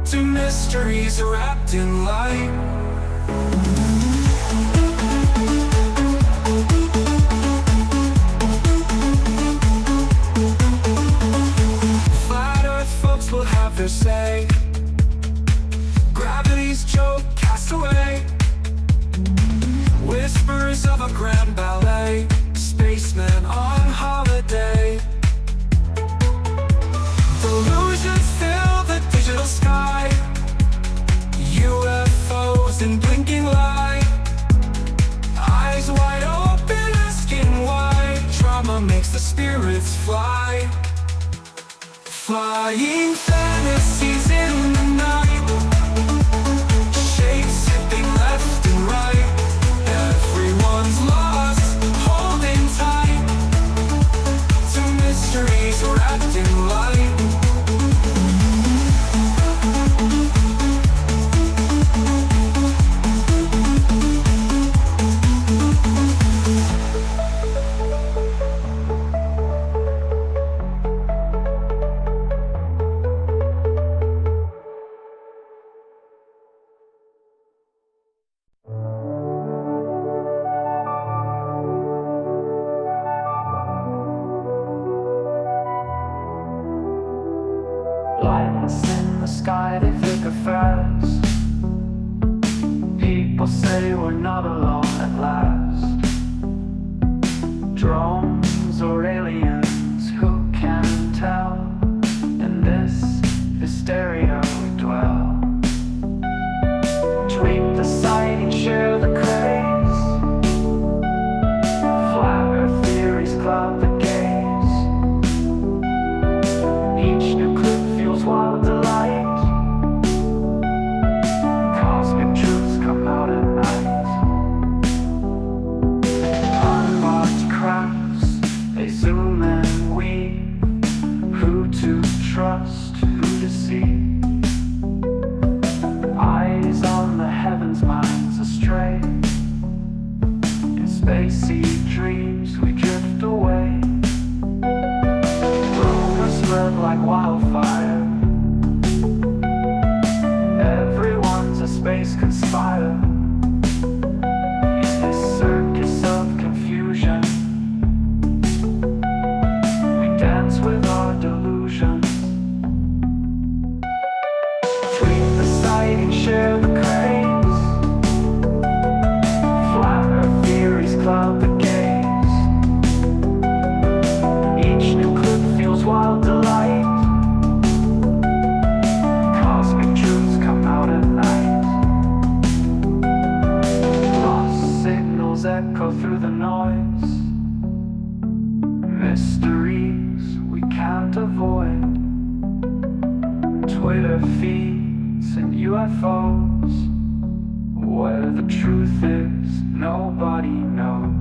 Two mysteries wrapped in light. Flat Earth folks will have their say. Gravity's joke cast away. Whispers of a grand ballet. Spacemen on holiday. Delusions fill the digital sky. UFOs in blinking light. Eyes wide open, asking why. Trauma makes the spirits fly. Flying fantasies in the night. Shapes zipping left and right. Everyone's lost, holding tight to mysteries wrapped in light. Lights in the sky, they flicker fast. People say we're not alone at last. Drones or aliens, who can tell? In this hysteria we dwell. Tweet the sighting, share the craze. Flat Earth theories cloud the gaze. Each new clip feels wild delight. Cosmic truths come out at night. Unboxed crafts, they zoom and weave. Who to trust, who to see. Eyes on the heavens, minds astray. In spacey dreams we drift away. Rumors spread like wildfire. Everyone's a space conspire. In this circus of confusion, we dance with our delusions. Tweet the sighting, share the craze. Flat Earth theories cloud the gaze. Each new clip feels wild delight. Cosmic truths come out at night. Lost signals echo through the noise. Mysteries we can't avoid. Twitter feeds and UFOs. Where the truth is, nobody knows.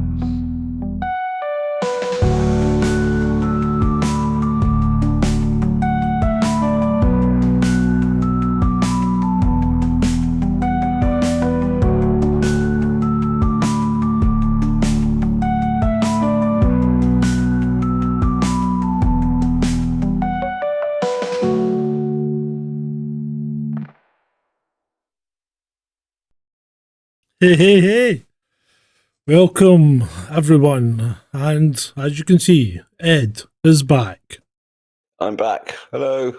Hey, hey, hey! Welcome, everyone. And as you can see, Ed is back. I'm back. Hello.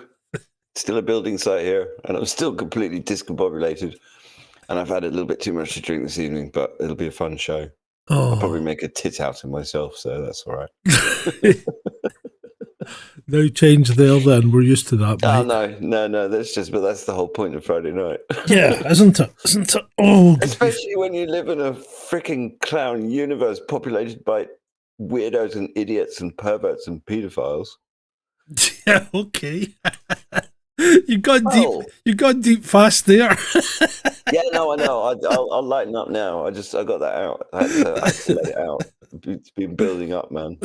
Still a building site here, and I'm still completely discombobulated. And I've had a little bit too much to drink this evening, but it'll be a fun show. I'll probably make a tit out of myself, so that's all right. No change there then. We're used to that, mate. Oh, no. That's the whole point of Friday night. Yeah, isn't it? Isn't it? Oh, especially when you live in a freaking clown universe populated by weirdos and idiots and perverts and pedophiles. Yeah, okay. You got deep. You got deep fast there. Yeah, no, I know. I'll lighten up now. I got that out. I had to let it out. It's been building up, man.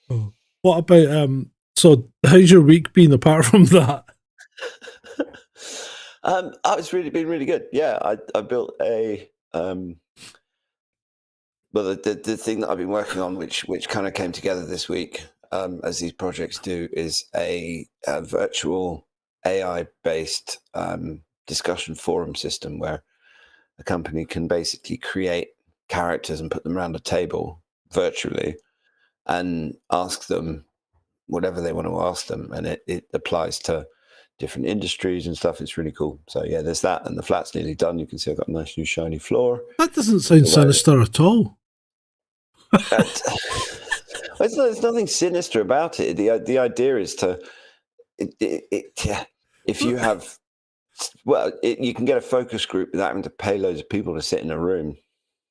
Oh. What about so how's your week been apart from that? It's been really good. Yeah, I built a well, the thing that I've been working on, which kind of came together this week, as these projects do, is a virtual AI-based discussion forum system where a company can basically create characters and put them around a table virtually and ask them whatever they want to ask them, and it applies to different industries and stuff. It's really cool. So yeah, there's that, and the flat's nearly done. You can see I've got a nice new shiny floor. That doesn't sound sinister at all. There's nothing sinister about it. The idea is to if you have you can get a focus group without having to pay loads of people to sit in a room.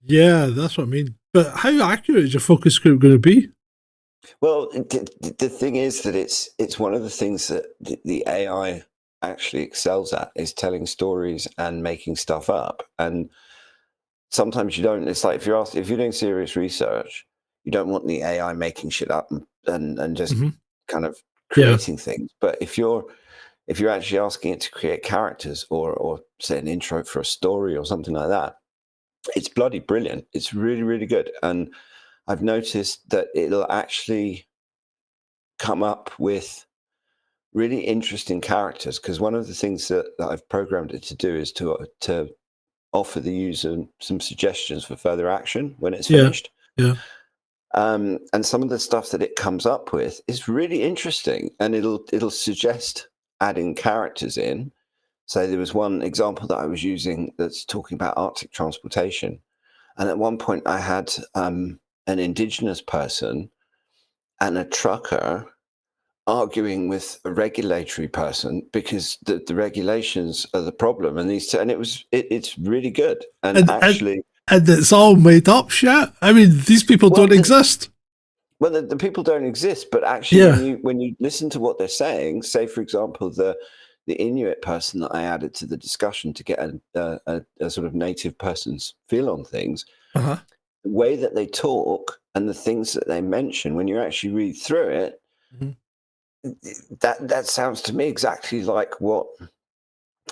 Yeah, that's what I mean. But how accurate is your focus group going to be? Well, the thing is that it's one of the things that the AI actually excels at is telling stories and making stuff up. And sometimes you don't. It's like if you're doing serious research, you don't want the AI making shit up and just kind of creating things. But if you're actually asking it to create characters or say an intro for a story or something like that, it's bloody brilliant. It's really, really good. And I've noticed that it'll actually come up with really interesting characters, because one of the things that I've programmed it to do is to offer the user some suggestions for further action when it's finished. Yeah. And some of the stuff that it comes up with is really interesting, and it'll suggest adding characters in. So there was one example that I was using that's talking about Arctic transportation, and at one point I had an indigenous person and a trucker arguing with a regulatory person because the regulations are the problem, and it's really good. And actually, and it's all made up shit. I mean, these people don't exist. Well, the people don't exist, but actually, when you listen to what they're saying, say for example the Inuit person that I added to the discussion to get a sort of native person's feel on things, the way that they talk and the things that they mention, when you actually read through it, that sounds to me exactly like what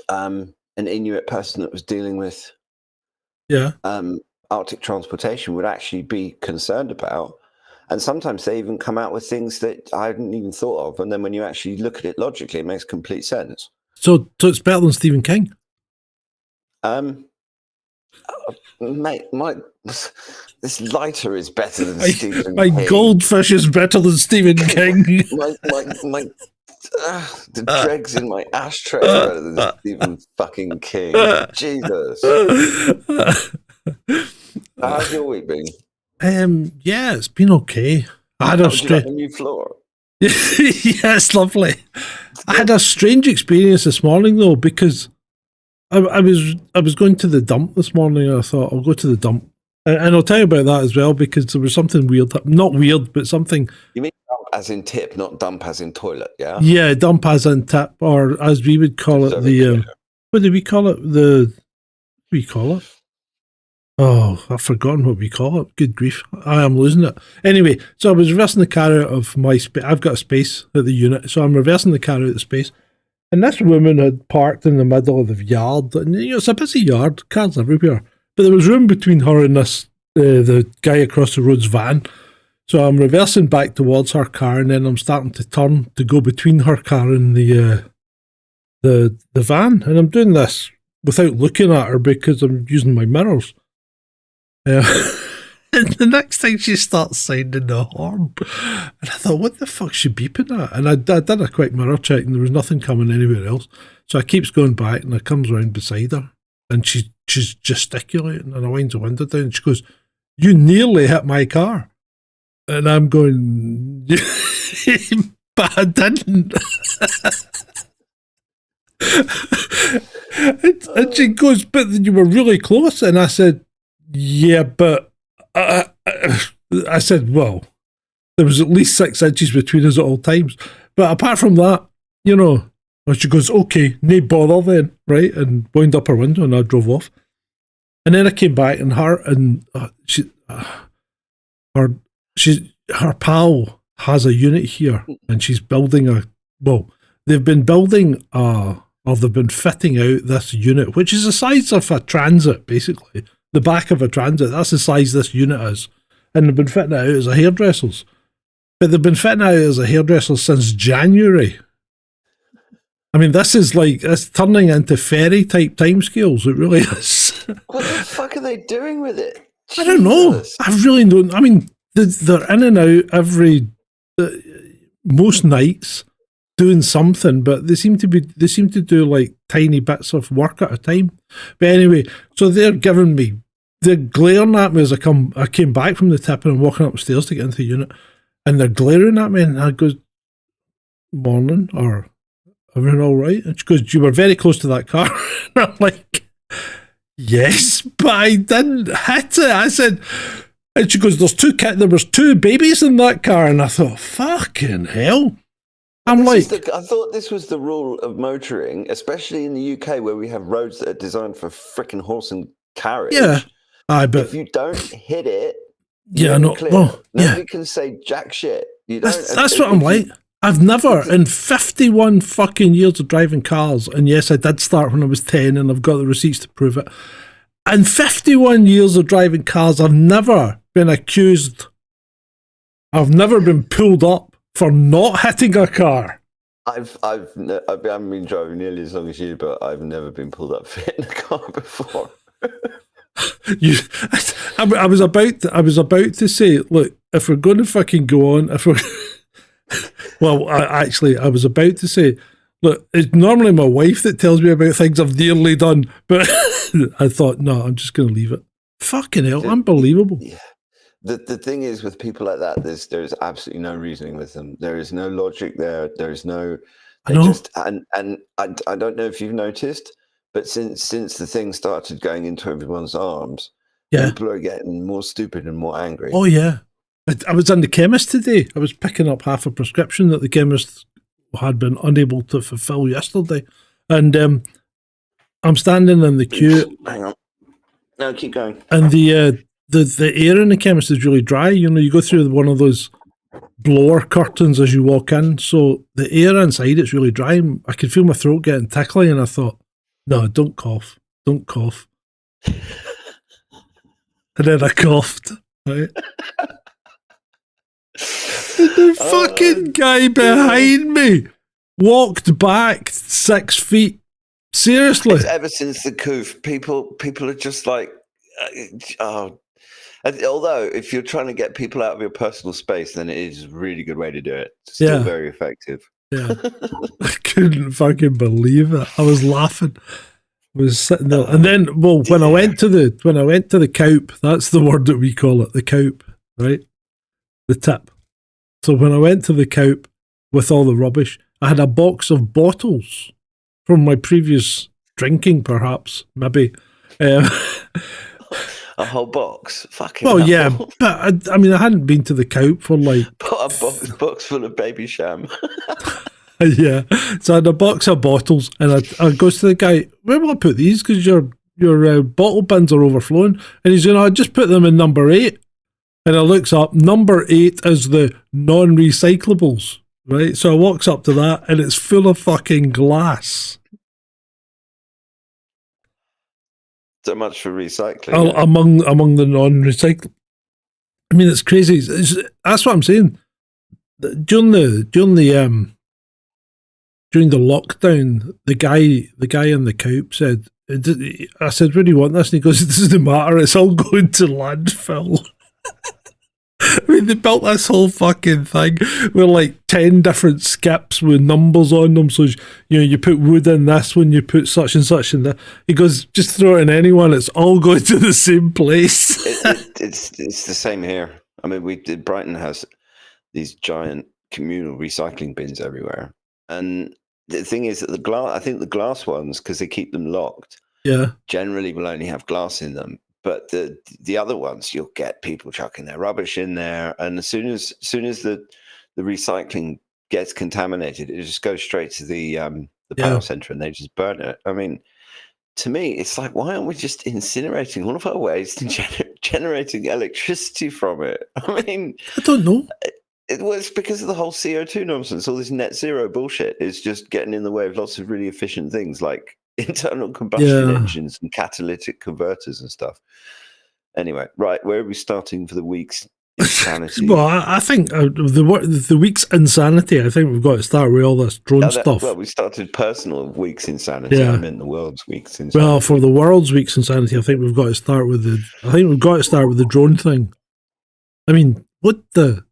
an Inuit person that was dealing with Arctic transportation would actually be concerned about. And sometimes they even come out with things that I hadn't even thought of. And then when you actually look at it logically, it makes complete sense. So it's better than Stephen King? Mate, this lighter is better than Stephen King. My goldfish is better than Stephen King. The dregs in my ashtray is better than Stephen fucking King. Jesus. How's your week been? Yeah, it's been okay. I had a new floor. Yeah, it's lovely. I had a strange experience this morning though, because I was going to the dump this morning, and I thought I'll go to the dump, and I'll tell you about that as well, because there was something weird, not weird, but something. You mean dump as in tip, not dump as in toilet? Yeah. Yeah, dump as in tip, or as we would call it, what do we call it? What do we call it? Oh, I've forgotten what we call it. Good grief. I am losing it. Anyway, so I was reversing the car out of my space. I've got a space at the unit, so I'm reversing the car out of the space. And this woman had parked in the middle of the yard. And, it's a busy yard, cars everywhere. But there was room between her and this, the guy across the road's van. So I'm reversing back towards her car, and then I'm starting to turn to go between her car and the van. And I'm doing this without looking at her because I'm using my mirrors. And the next thing she starts sounding the horn, and I thought, what the fuck's she beeping at? And I did a quick mirror check, and there was nothing coming anywhere else. So I keeps going back, and I comes around beside her, and she's gesticulating, and I wind the window down, and she goes, "You nearly hit my car," and I'm going, but I didn't. And she goes, "But you were really close," and I said, "Yeah, but I said, well, there was at least 6 inches between us at all times. But apart from that, well, she goes, okay, no bother then, right?" And wound up her window, and I drove off. And then I came back, and her pal has a unit here, and she's building they've been building or they've been fitting out this unit, which is the size of a transit, basically. The back of a transit, that's the size this unit is. And they've been fitting it out as a hairdresser's. But they've been fitting it out as a hairdresser since January. I mean, this is like, it's turning into fairy type timescales. It really is. What the fuck are they doing with it? I don't know. Jesus. I really don't. I mean, they're in and out most nights doing something, but they seem to do like tiny bits of work at a time. But anyway, so they're glaring at me as I came back from the tip and I'm walking upstairs to get into the unit, and they're glaring at me, and I goes, "Morning," or "Everything all right?" And she goes, "You were very close to that car." And I'm like, "Yes, but I didn't hit it." I said, and she goes, there was two babies in that car, and I thought, fucking hell. I'm I thought this was the rule of motoring, especially in the UK where we have roads that are designed for frickin' horse and carriage. Yeah. But if you don't hit it, nobody can say jack shit. You don't. That's what I'm like. I've never, in 51 fucking years of driving cars, and yes, I did start when I was 10 and I've got the receipts to prove it. In 51 years of driving cars, I've never been accused, I've never been pulled up for not hitting a car. I haven't been driving nearly as long as you, but I've never been pulled up for hitting a car before. I was about to say, look, if we're going to fucking go on, I was about to say, look, it's normally my wife that tells me about things I've nearly done, but I thought, no, I'm just going to leave it. Fucking hell, unbelievable. Yeah. The thing is with people like that, there's absolutely no reasoning with them. There is no logic there. There's no. I know. I don't know if you've noticed, but since the thing started going into everyone's arms, people are getting more stupid and more angry. Oh yeah, I was in the chemist today. I was picking up half a prescription that the chemist had been unable to fulfill yesterday, and I'm standing in the queue. Hang on. No, keep going. And the air in the chemist is really dry. You know, you go through one of those blower curtains as you walk in, so the air inside it's really dry. I could feel my throat getting tickly, and I thought, no, don't cough. And then I coughed, right? The fucking guy behind me walked back 6 feet. Seriously. It's ever since the coup, people are just like, although if you're trying to get people out of your personal space, then it is a really good way to do it. It's still very effective. Yeah. I couldn't fucking believe it. I was laughing. I was sitting there. And then, when I went to the coup, that's the word that we call it, the coup, right? The tip. So when I went to the coup with all the rubbish, I had a box of bottles from my previous drinking, perhaps, maybe. A whole box? Fucking well, hell. Yeah, but I mean, I hadn't been to the coup for like... Put a box full of baby sham. Yeah, so I had a box of bottles, and I goes to the guy, where will I put these? Because your bottle bins are overflowing. And he's I just put them in number 8. And I looks up, number 8 is the non-recyclables, right? So I walks up to that, and it's full of fucking glass. So much for recycling. Among the non-recyclable. I mean, it's crazy. That's what I'm saying. During the lockdown, the guy in the coupe said, I said, where do you want this? And he goes, it doesn't matter, it's all going to landfill. I mean, they built this whole fucking thing with like 10 different skips with numbers on them. So, you put wood in this one, you put such and such in that. He goes, just throw it in anyone, it's all going to the same place. It's the same here. I mean, Brighton has these giant communal recycling bins everywhere. And the thing is that I think the glass ones, because they keep them locked, generally will only have glass in them. But the other ones, you'll get people chucking their rubbish in there, and as soon as the recycling gets contaminated, it just goes straight to the power center, and they just burn it. I mean, to me, it's like, why aren't we just incinerating all of our waste and generating electricity from it? I mean, I don't know. It was because of the whole CO2 nonsense. All this net zero bullshit is just getting in the way of lots of really efficient things like internal combustion engines and catalytic converters and stuff. Anyway, right, where are we starting for the week's insanity. Well, I think the week's insanity. I think we've got to start with all this drone stuff. Well, we started personal week's insanity. Yeah. I meant the world's week's insanity. Well, for the world's week's insanity, I think we've got to start with the drone thing. I mean, what the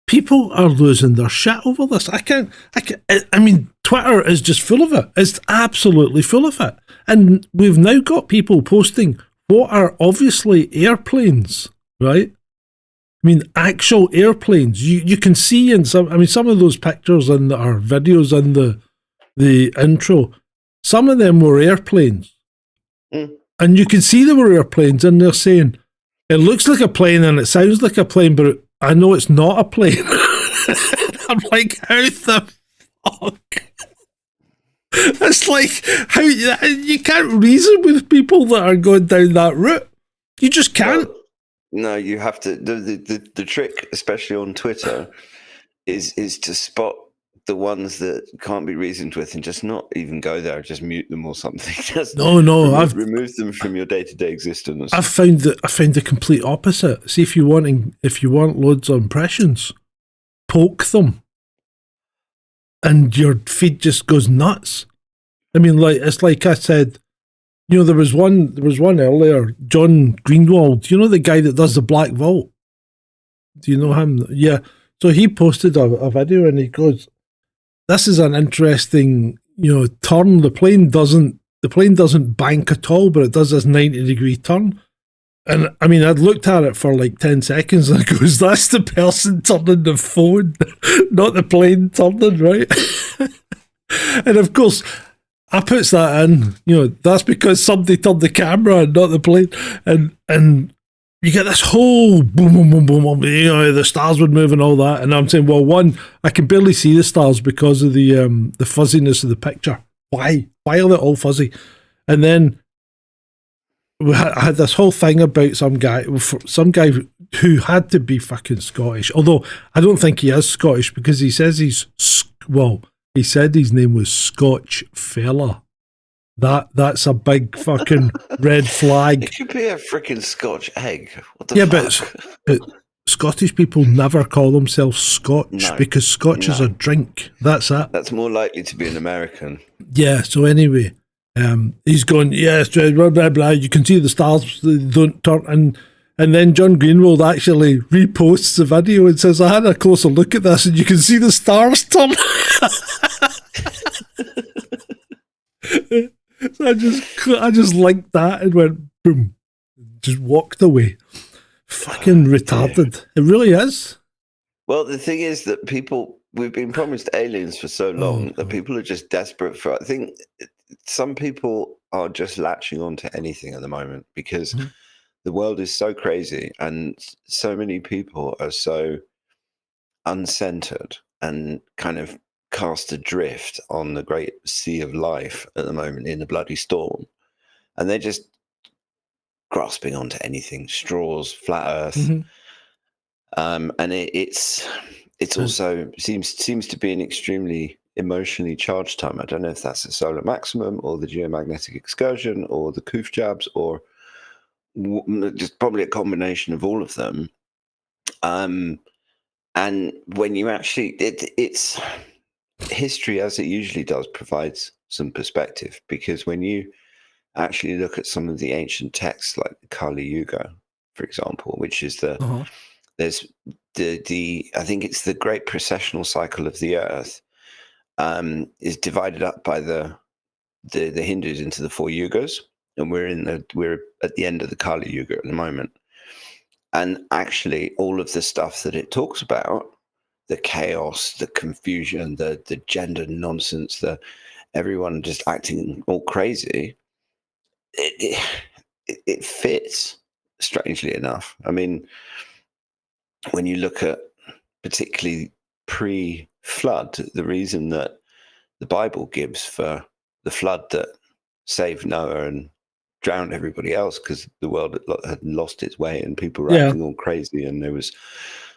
people are losing their shit over this. I mean, Twitter is just full of it. It's absolutely full of it. And we've now got people posting what are obviously airplanes, right? I mean, actual airplanes. You can see in some of those pictures and our videos in the intro, some of them were airplanes. And you can see they were airplanes, and they're saying, it looks like a plane and it sounds like a plane, but I know it's not a plane. I'm like, how the fuck? It's like, how you can't reason with people that are going down that route. You just can't. Well, no, you have to. The trick, especially on Twitter, is to spot the ones that can't be reasoned with and just not even go there. Just mute them or something. Just remove them from your day-to-day existence. I've found the complete opposite. See, if you want loads of impressions, poke them, and your feed just goes nuts. I mean, it's like I said. You know, there was one earlier, John Greenwald, you know, the guy that does the Black Vault. Do you know him? Yeah. So he posted a video and he goes, this is an interesting, turn. The plane doesn't bank at all, but it does this 90-degree turn. And I mean, I'd looked at it for like 10 seconds and I goes, that's the person turning the phone, not the plane turning, right? And of course, I puts that in, that's because somebody turned the camera and not the plane. And you get this whole boom, boom, boom, boom, boom, the stars would move and all that. And I'm saying, well, one, I can barely see the stars because of the fuzziness of the picture. Why? Why are they all fuzzy? And then I had this whole thing about some guy who had to be fucking Scottish. Although I don't think he is Scottish because he says he said his name was Scotch Fella. That's a big fucking red flag. It could be a freaking Scotch egg. What the fuck? But Scottish people never call themselves Scotch because Scotch is a drink. That's it. That's more likely to be an American. Yeah, so anyway, he's going, yes, blah, blah, blah. You can see the stars, they don't turn. And then John Greenwald actually reposts the video and says, I had a closer look at this and you can see the stars turn. So I just liked that and went, boom, just walked away. Fucking retarded. It really is. Well, the thing is that we've been promised aliens for so long that people are just desperate for it. I think some people are just latching on to anything at the moment because the world is so crazy and so many people are so uncentered and kind of cast adrift on the great sea of life at the moment in the bloody storm. And they're just grasping onto anything, straws, flat earth. And it's also seems to be an extremely emotionally charged time. I don't know if that's the solar maximum or the geomagnetic excursion or the coof jabs or just probably a combination of all of them. And when you actually, it's history, as it usually does, provides some perspective, because when you actually look at some of the ancient texts like the Kali Yuga, for example, which is there's the I think it's the great precessional cycle of the earth, is divided up by the Hindus into the 4 yugas, and we're at the end of the Kali Yuga at the moment. And actually all of the stuff that it talks about, the chaos, the confusion, the gender nonsense, everyone just acting all crazy, it fits, strangely enough. I mean, when you look at particularly pre-flood, the reason that the Bible gives for the flood that saved Noah and drowned everybody else, because the world had lost its way and people were acting all crazy, and there was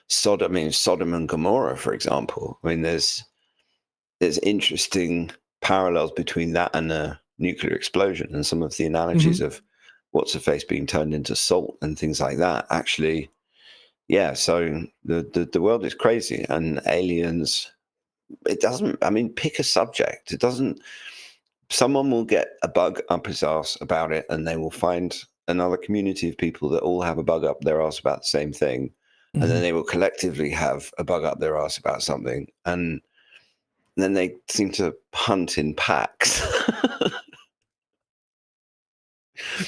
Sodom and Gomorrah, for example. I mean, there's interesting parallels between that and a nuclear explosion, and some of the analogies of what's-her-face being turned into salt and things like that actually yeah, so the world is crazy, and aliens. It doesn't. I mean, pick a subject. It doesn't. Someone will get a bug up his ass about it, and they will find another community of people that all have a bug up their ass about the same thing, and then they will collectively have a bug up their ass about something, and then they seem to hunt in packs.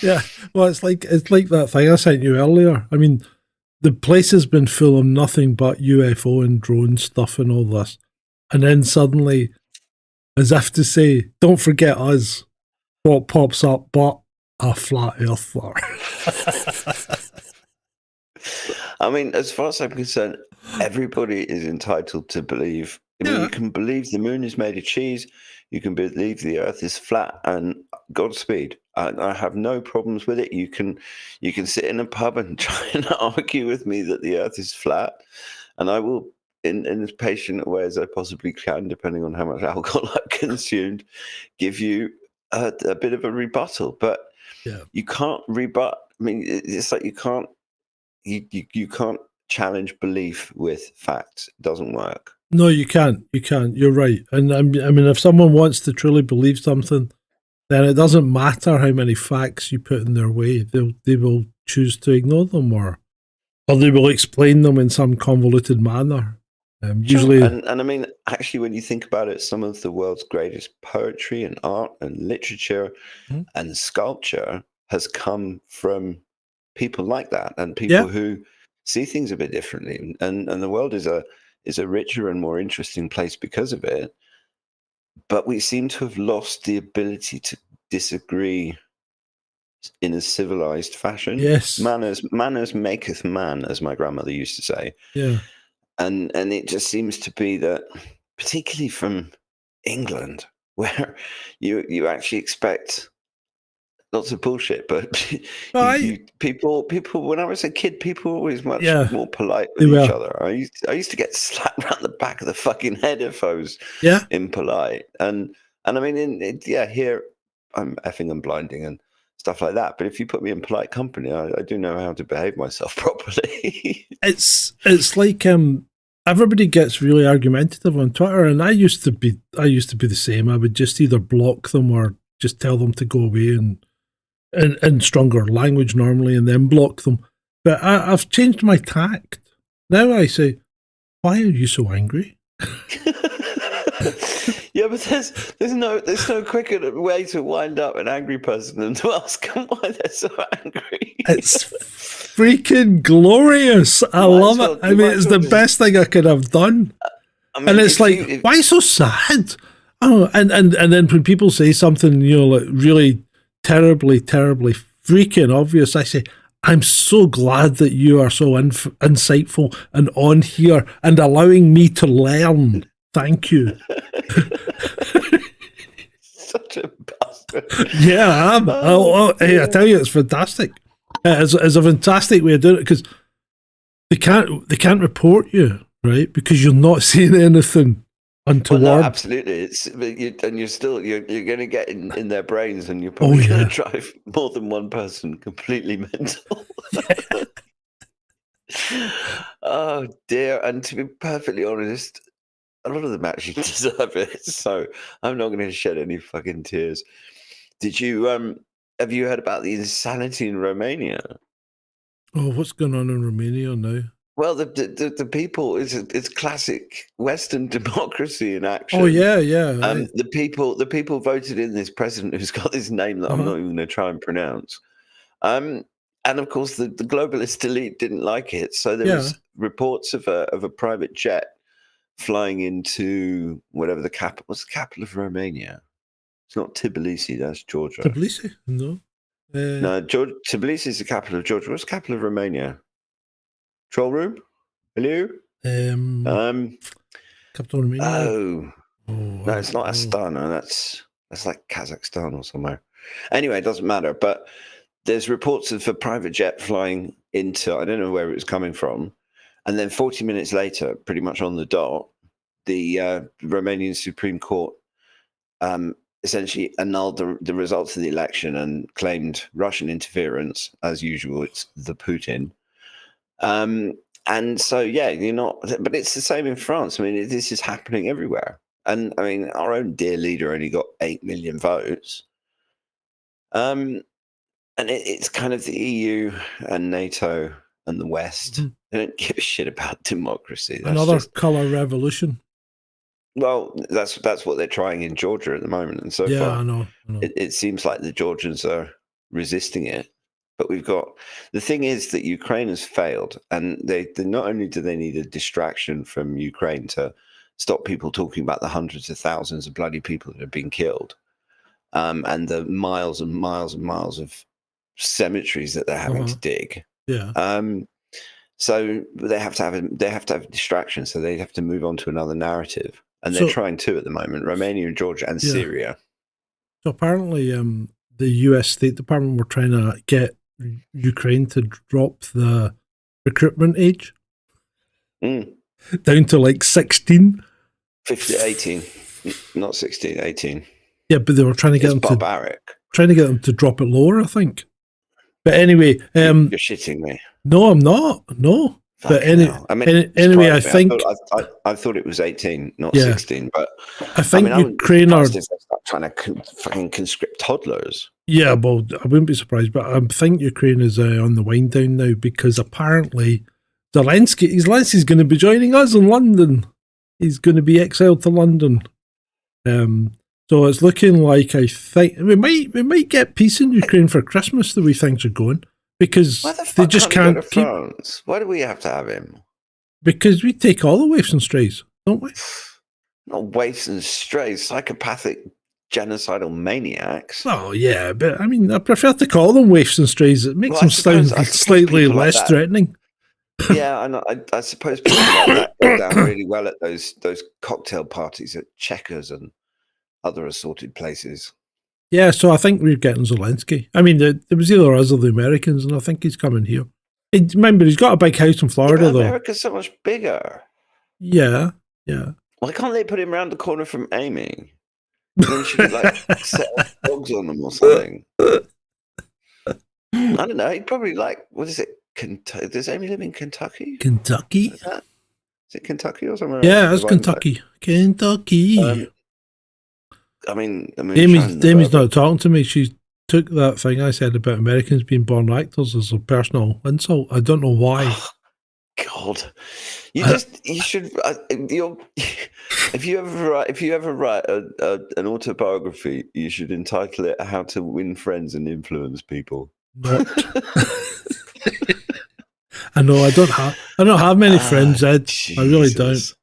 Yeah, well, it's like that thing I sent you earlier. I mean, the place has been full of nothing but UFO and drone stuff and all this, and then suddenly, as if to say, "Don't forget us." What pops up but a flat earther? I mean, as far as I'm concerned, everybody is entitled to believe. I mean, you can believe the moon is made of cheese. You can believe the earth is flat, and Godspeed. I have no problems with it. You can sit in a pub and try and argue with me that the earth is flat, and I will, in as patient a way as I possibly can, depending on how much alcohol I've consumed, give you a bit of a rebuttal. But you can't rebut. I mean, it's like you can't challenge belief with facts. It doesn't work. No, you can't. You can't. You're right. And I mean, if someone wants to truly believe something, then it doesn't matter how many facts you put in their way. They will choose to ignore them, or they will explain them in some convoluted manner. Usually, and I mean, actually, when you think about it, some of the world's greatest poetry and art and literature and sculpture has come from people like that, and people who see things a bit differently, and the world is a richer and more interesting place because of it. But we seem to have lost the ability to disagree in a civilized fashion. Yes, manners maketh man, as my grandmother used to say. Yeah, and it just seems to be that, particularly from England, where you actually expect lots of bullshit, but people. When I was a kid, people were always much more polite with each other. I used to get slapped around the back of the fucking head if I was impolite, and I mean, here I'm effing and blinding and stuff like that. But if you put me in polite company, I do know how to behave myself properly. it's like everybody gets really argumentative on Twitter, and I used to be the same. I would just either block them or just tell them to go away and in stronger language normally, and then block them. But I've changed my tact. Now I say, "Why are you so angry?" Yeah, but there's no quicker way to wind up an angry person than to ask them why they're so angry. It's freaking glorious. I love it. I mean, it's the best thing I could have done. I mean, and it's like, why so sad? Oh, and then when people say something, like really terribly, terribly freaking obvious, I say, I'm so glad that you are so insightful and on here and allowing me to learn. Thank you. Such a bastard. Yeah, I am. Hey, I tell you, it's fantastic. It's a fantastic way of doing it, because they can't report you, right? Because you're not saying anything untoward. Well, no, absolutely. You're going to get in their brains, and you're probably going to drive more than one person completely mental. Oh dear! And to be perfectly honest, a lot of them actually deserve it. So I'm not going to shed any fucking tears. Did you have you heard about the insanity in Romania? Oh, what's going on in Romania now? Well, the people, it's classic Western democracy in action. Oh yeah. The people voted in this president who's got this name that I'm not even going to try and pronounce. And of course, the globalist elite didn't like it. So there was reports of a private jet flying into whatever what's the capital of Romania? It's not Tbilisi, that's Georgia. Tbilisi? No. No, Tbilisi is the capital of Georgia. What's the capital of Romania? Troll room? Hello? Capital of Romania? No, it's not Astana. That's like Kazakhstan or somewhere. Anyway, it doesn't matter. But there's reports of a private jet flying into, I don't know where it was coming from. And then 40 minutes later, pretty much on the dot, the Romanian Supreme Court essentially annulled the results of the election and claimed Russian interference. As usual, it's the Putin. And so, yeah, you're not, but it's the same in France. I mean, this is happening everywhere. And I mean, our own dear leader only got 8 million votes. And it's kind of the EU and NATO and the West. Mm-hmm. They don't give a shit about democracy. That's Another colour revolution. Well, that's what they're trying in Georgia at the moment. And so far, I know. It seems like the Georgians are resisting it. But the thing is that Ukraine has failed, and they not only do they need a distraction from Ukraine to stop people talking about the hundreds of thousands of bloody people that have been killed, and the miles and miles and miles of cemeteries that they're having to dig. Yeah. So they have to have a distraction. So they have to move on to another narrative, and they're trying to at the moment. Romania and Georgia and Syria. So apparently, the U.S. State Department were trying to get Ukraine to drop the recruitment age down to like 16. 18, not 16, 18. Yeah, but they were trying to get trying to get them to drop it lower, I think. But anyway, you're shitting me. No, I'm not. No. But anyway, I think I thought it was 18, not 16. But I think Ukraine are trying to fucking conscript toddlers. Yeah, well, I wouldn't be surprised, but I think Ukraine is on the wind down now because apparently Zelensky's going to be joining us in London. He's going to be exiled to London. So it's looking like I think we might get peace in Ukraine for Christmas the way things are going. Because they just can't keep. France? Why do we have to have him? Because we take all the waifs and strays, don't we? Not waifs and strays, psychopathic, genocidal maniacs. Oh yeah, but I mean, I prefer to call them waifs and strays. It makes them sound slightly less threatening. Yeah, I know. I suppose people like that go down really well at those cocktail parties at Checkers and other assorted places. Yeah, so I think we're getting Zelensky. I mean, there was either us or the Americans, and I think he's coming here. Remember, he's got a big house in Florida, though. America's so much bigger. Yeah. Why can't they put him around the corner from Amy? Then she could, like, set off dogs on them or something. I don't know. He'd probably what is it? Kentucky? Does Amy live in Kentucky? Kentucky? Is it Kentucky or somewhere? Yeah, it's Kentucky. Kentucky. I mean, Amy's not talking to me. She took that thing I said about Americans being born actors as a personal insult. I don't know why. Oh, God, you should. If you ever write an autobiography, you should entitle it "How to Win Friends and Influence People." I know. I don't have many friends, Ed. Jesus. I really don't.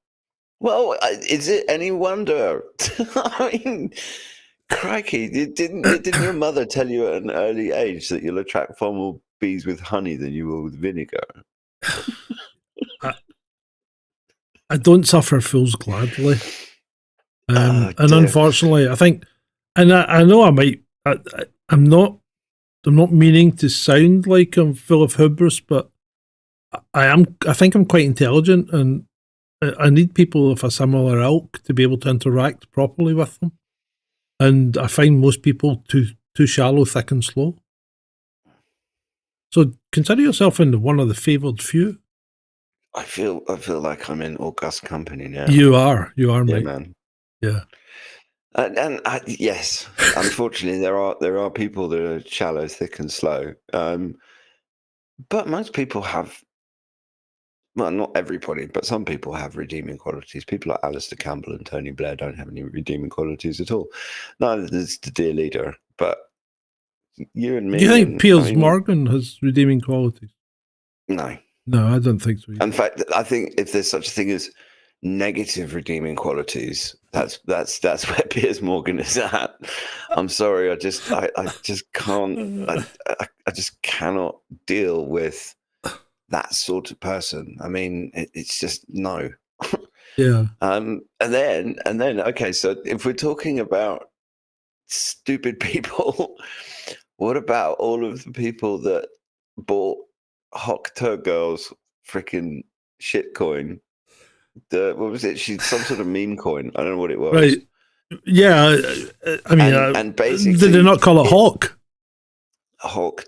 Well, is it any wonder? I mean, crikey, didn't your mother tell you at an early age that you'll attract far more bees with honey than you will with vinegar? I don't suffer fools gladly. And unfortunately, I think, and I know I might, I'm not meaning to sound like I'm full of hubris, but I think I'm quite intelligent, and I need people of a similar ilk to be able to interact properly with them. And I find most people too shallow, thick and slow. So consider yourself in one of the favoured few. I feel like I'm in august company now. You are, mate. Yeah, man. Yeah. And yes, unfortunately, there are people that are shallow, thick and slow. But most people have. Well, not everybody, but some people have redeeming qualities. People like Alistair Campbell and Tony Blair don't have any redeeming qualities at all. Neither does the dear leader, but you and me. Do you think Piers Morgan has redeeming qualities? No. No, I don't think so either. In fact, I think if there's such a thing as negative redeeming qualities, that's where Piers Morgan is at. I'm sorry, I just can't. I just cannot deal with that sort of person. I mean, it's just no. Yeah. And then, okay, so if we're talking about stupid people, what about all of the people that bought Hawk Girl's freaking shit coin? What was it? She's some sort of meme coin. I don't know what it was. Right. Yeah. I mean, and basically, did they not call it Hawk? Hawk.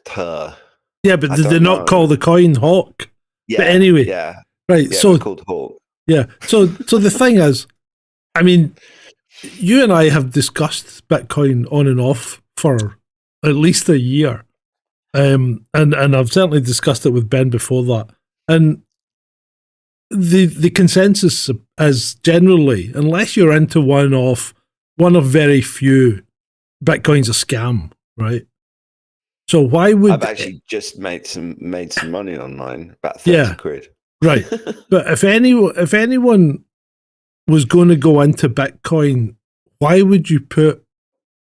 Yeah, but did they not call the coin Hawk? Yeah. But anyway, yeah. Right. Yeah, So we're called Hawk. yeah. So the thing is, I mean, you and I have discussed Bitcoin on and off for at least a year. And I've certainly discussed it with Ben before that. And the consensus is generally, unless you're into one of very few, Bitcoin's a scam, right? So why would I've actually just made some money on mine, about 30 quid. Right. But if anyone was going to go into Bitcoin, why would you put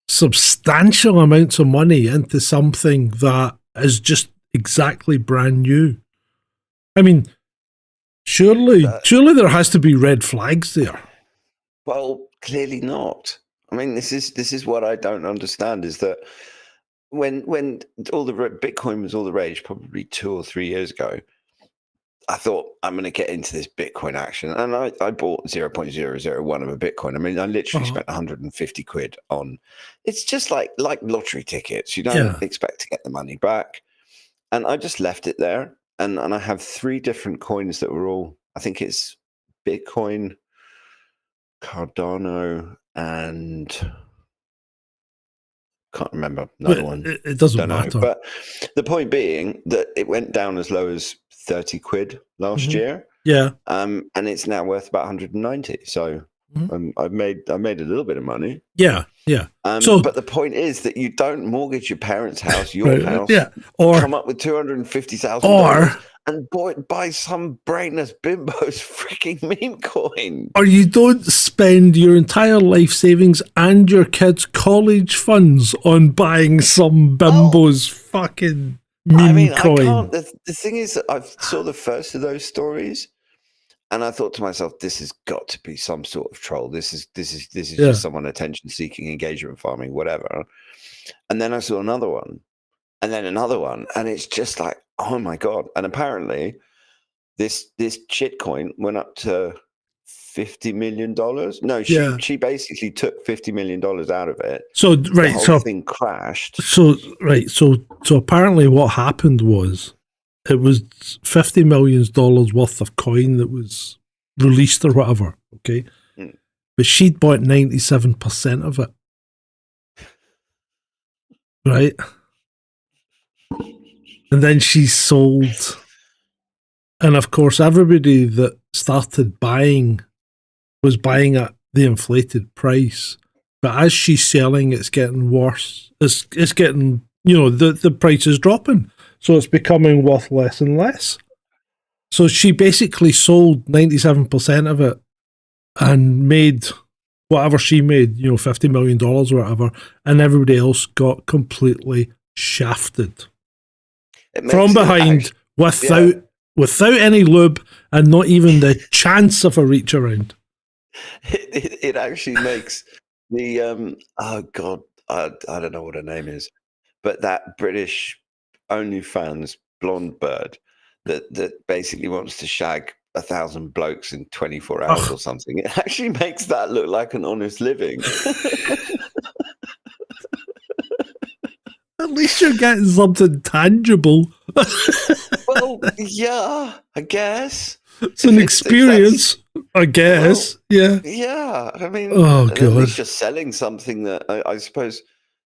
substantial amounts of money into something that is just exactly brand new? I mean, surely there has to be red flags there. Well, clearly not. I mean, this is what I don't understand, is that when all the Bitcoin was all the rage, probably 2 or 3 years ago, I thought, I'm going to get into this Bitcoin action. And I bought 0.001 of a Bitcoin. I mean, I literally spent 150 quid on, it's just like lottery tickets. You don't expect to get the money back. And I just left it there. And I have 3 different coins that were all, I think it's Bitcoin, Cardano, and can't remember another one. It doesn't matter. But the point being that it went down as low as 30 quid last year. Yeah. And it's now worth about 190. So I made a little bit of money. Yeah. Yeah. But the point is that you don't mortgage your parents' house, your house, or come up with $250,000 and buy some brainless bimbo's freaking meme coin. Or you don't spend your entire life savings and your kids' college funds on buying some bimbo's fucking meme coin. The thing is that I saw the first of those stories and I thought to myself, this has got to be some sort of troll. This is just someone attention seeking, engagement farming, whatever. And then I saw another one. And then another one, and it's just like, oh my God. And apparently this shit coin went up to $50 million. No, she basically took $50 million out of it. So the whole thing crashed. So apparently what happened was it was $50 million worth of coin that was released or whatever, okay? But she'd bought 97% of it. Right? And then she sold. And of course, everybody that started buying was buying at the inflated price. But as she's selling, it's getting worse. It's getting, the price is dropping. So it's becoming worth less and less. So she basically sold 97% of it and made whatever she made, $50 million or whatever. And everybody else got completely shafted. From behind, without any lube and not even the chance of a reach around. It actually makes the oh God, I don't know what her name is, but that British OnlyFans blonde bird that basically wants to shag 1,000 blokes in 24 hours or something. It actually makes that look like an honest living. At least you're getting something tangible. Well, yeah, I guess. It's an experience, I guess. Well, yeah. I mean, at least you're selling something that I suppose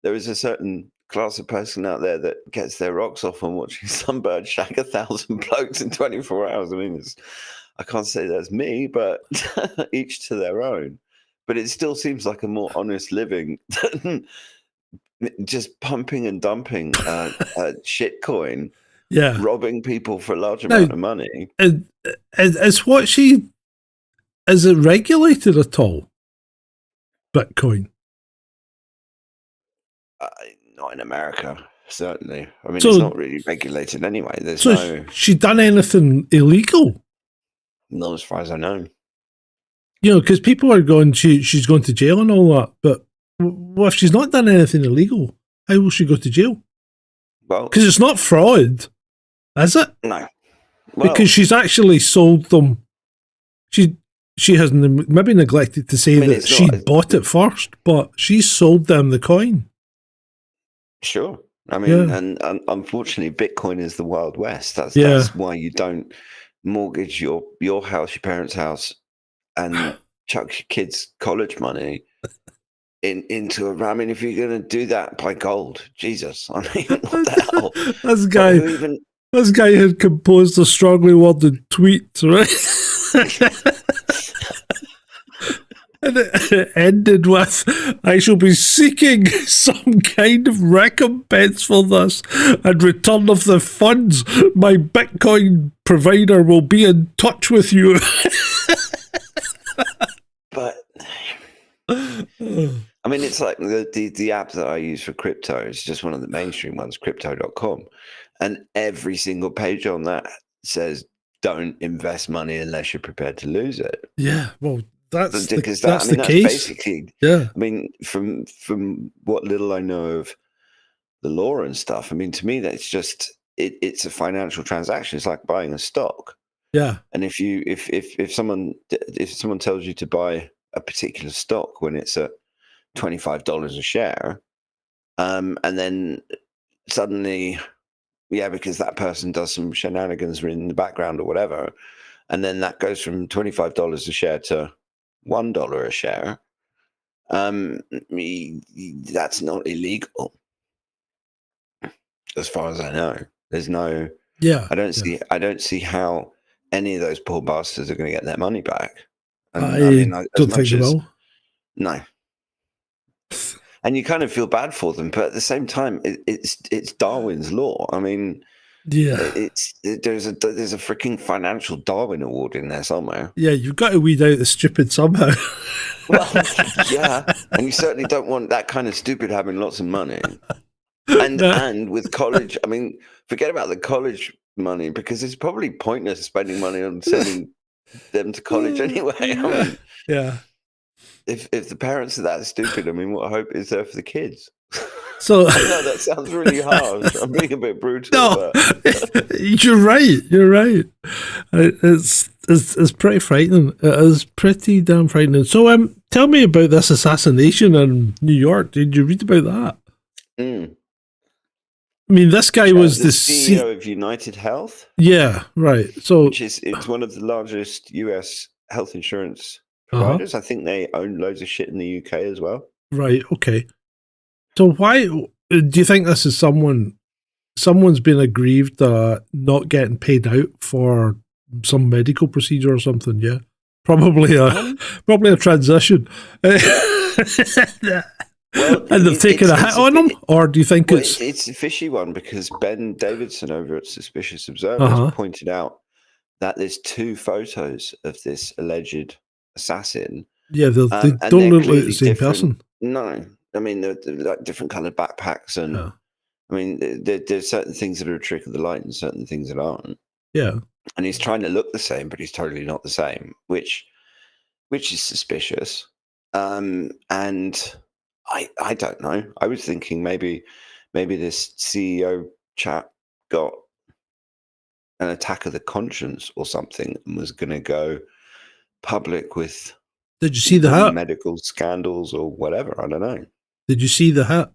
there is a certain class of person out there that gets their rocks off on watching some bird shag 1,000 blokes in 24 hours. I mean, I can't say that's me, but each to their own. But it still seems like a more honest living than just pumping and dumping shit coin, robbing people for a large amount of money. Is it regulated at all? Bitcoin? Not in America, certainly. I mean, it's not really regulated anyway. She done anything illegal? Not as far as I know. Because people are going, she's going to jail and all that, but well, if she's not done anything illegal, how will she go to jail? Well, because it's not fraud, is it? No. Well, because she's actually sold them. She has maybe neglected to say that she bought it first, but she sold them the coin. Sure. I mean, and unfortunately, Bitcoin is the Wild West. That's why you don't mortgage your house, your parents' house, and chuck your kids' college money into a. I mean, if you're going to do that, buy gold. Jesus, I mean, what the hell? This guy had composed a strongly worded tweet, right? And it ended with, I shall be seeking some kind of recompense for this and return of the funds. My Bitcoin provider will be in touch with you. But I mean, it's like the app that I use for crypto is just one of the mainstream ones, crypto.com. And every single page on that says, don't invest money unless you're prepared to lose it. Yeah, well, that's the case. Basically, yeah. I mean, from what little I know of the law and stuff, I mean, to me, that's just it's a financial transaction. It's like buying a stock. Yeah. And if someone tells you to buy a particular stock when it's at $25 a share, and then suddenly, because that person does some shenanigans in the background or whatever, and then that goes from $25 a share to $1 a share, that's not illegal, as far as I know. There's no. Yeah. I don't see how any of those poor bastards are going to get their money back. And, I don't think they will. No. And you kind of feel bad for them, but at the same time, it's Darwin's law. I mean, yeah, there's a freaking financial Darwin award in there somewhere. Yeah, you've got to weed out the stupid somehow. Well, yeah, and you certainly don't want that kind of stupid having lots of money. And with college, I mean, forget about the college money, because it's probably pointless spending money on sending them to college anyway. I mean, yeah. If the parents are that stupid, I mean, what hope is there for the kids? So I know that sounds really harsh. I'm being a bit brutal. No, but you're right. You're right. It's pretty frightening. It is pretty damn frightening. So, tell me about this assassination in New York. Did you read about that? Mm. I mean, this guy was the CEO of United Health. Yeah, right. So it's one of the largest US health insurance providers. I think they own loads of shit in the UK as well. Right. Okay. So why do you think this is someone's been aggrieved not getting paid out for some medical procedure or something? Yeah, probably a transition. Well, and they've taken a hit on them, or do you think it's a fishy one, because Ben Davidson over at Suspicious Observer pointed out that there's 2 photos of this alleged assassin. Yeah, they don't look like the same person. No, I mean they're like different coloured backpacks, and I mean there's certain things that are a trick of the light and certain things that aren't. Yeah, and he's trying to look the same, but he's totally not the same, which is suspicious. And I don't know. I was thinking maybe this CEO chap got an attack of the conscience or something and was going to go public with. Did you see the hat? Medical scandals or whatever. I don't know. Did you see the hat?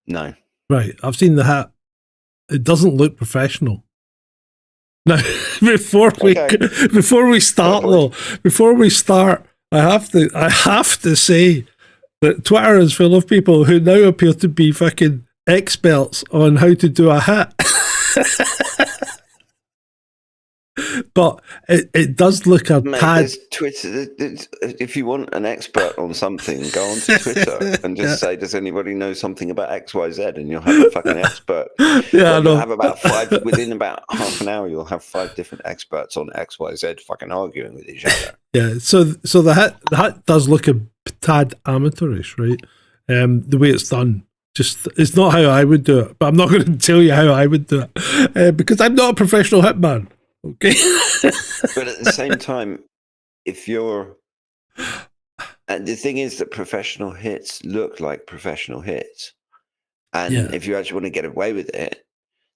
No. Right. I've seen the hat. It doesn't look professional. Now, before we start, I have to say that Twitter is full of people who now appear to be fucking experts on how to do a hat. But it does look a tad. Twitter. If you want an expert on something, go onto Twitter and just say, "Does anybody know something about XYZ?" And you'll have a fucking expert. Yeah, you'll have about 5 within about half an hour. You'll have 5 different experts on XYZ fucking arguing with each other. Yeah. So the hat does look a tad amateurish, right? The way it's done. Just, it's not how I would do it, but I'm not going to tell you how I would do it because I'm not a professional hitman. Okay. But at the same time, if you're, and the thing is that professional hits look like professional hits, and if you actually want to get away with it,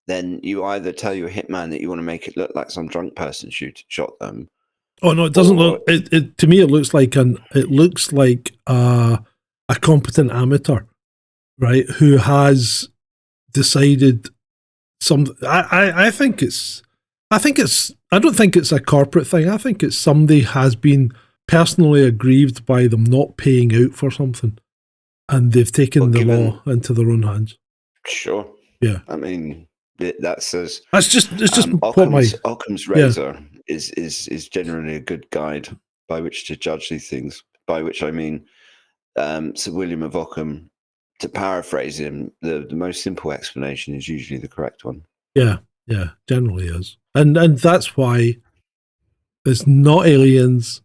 then you either tell your hitman that you want to make it look like some drunk person shot them. Oh no, it doesn't look. It to me, it looks like a competent amateur, right? Who has decided some. I think it's I don't think it's a corporate thing. I think it's somebody has been personally aggrieved by them not paying out for something, and they've taken the law into their own hands. Sure. Yeah. I mean, that's as it's just Occam's razor is generally a good guide by which to judge these things. By which I mean, Sir William of Ockham, to paraphrase him, the most simple explanation is usually the correct one. Yeah, generally is. And that's why it's not aliens,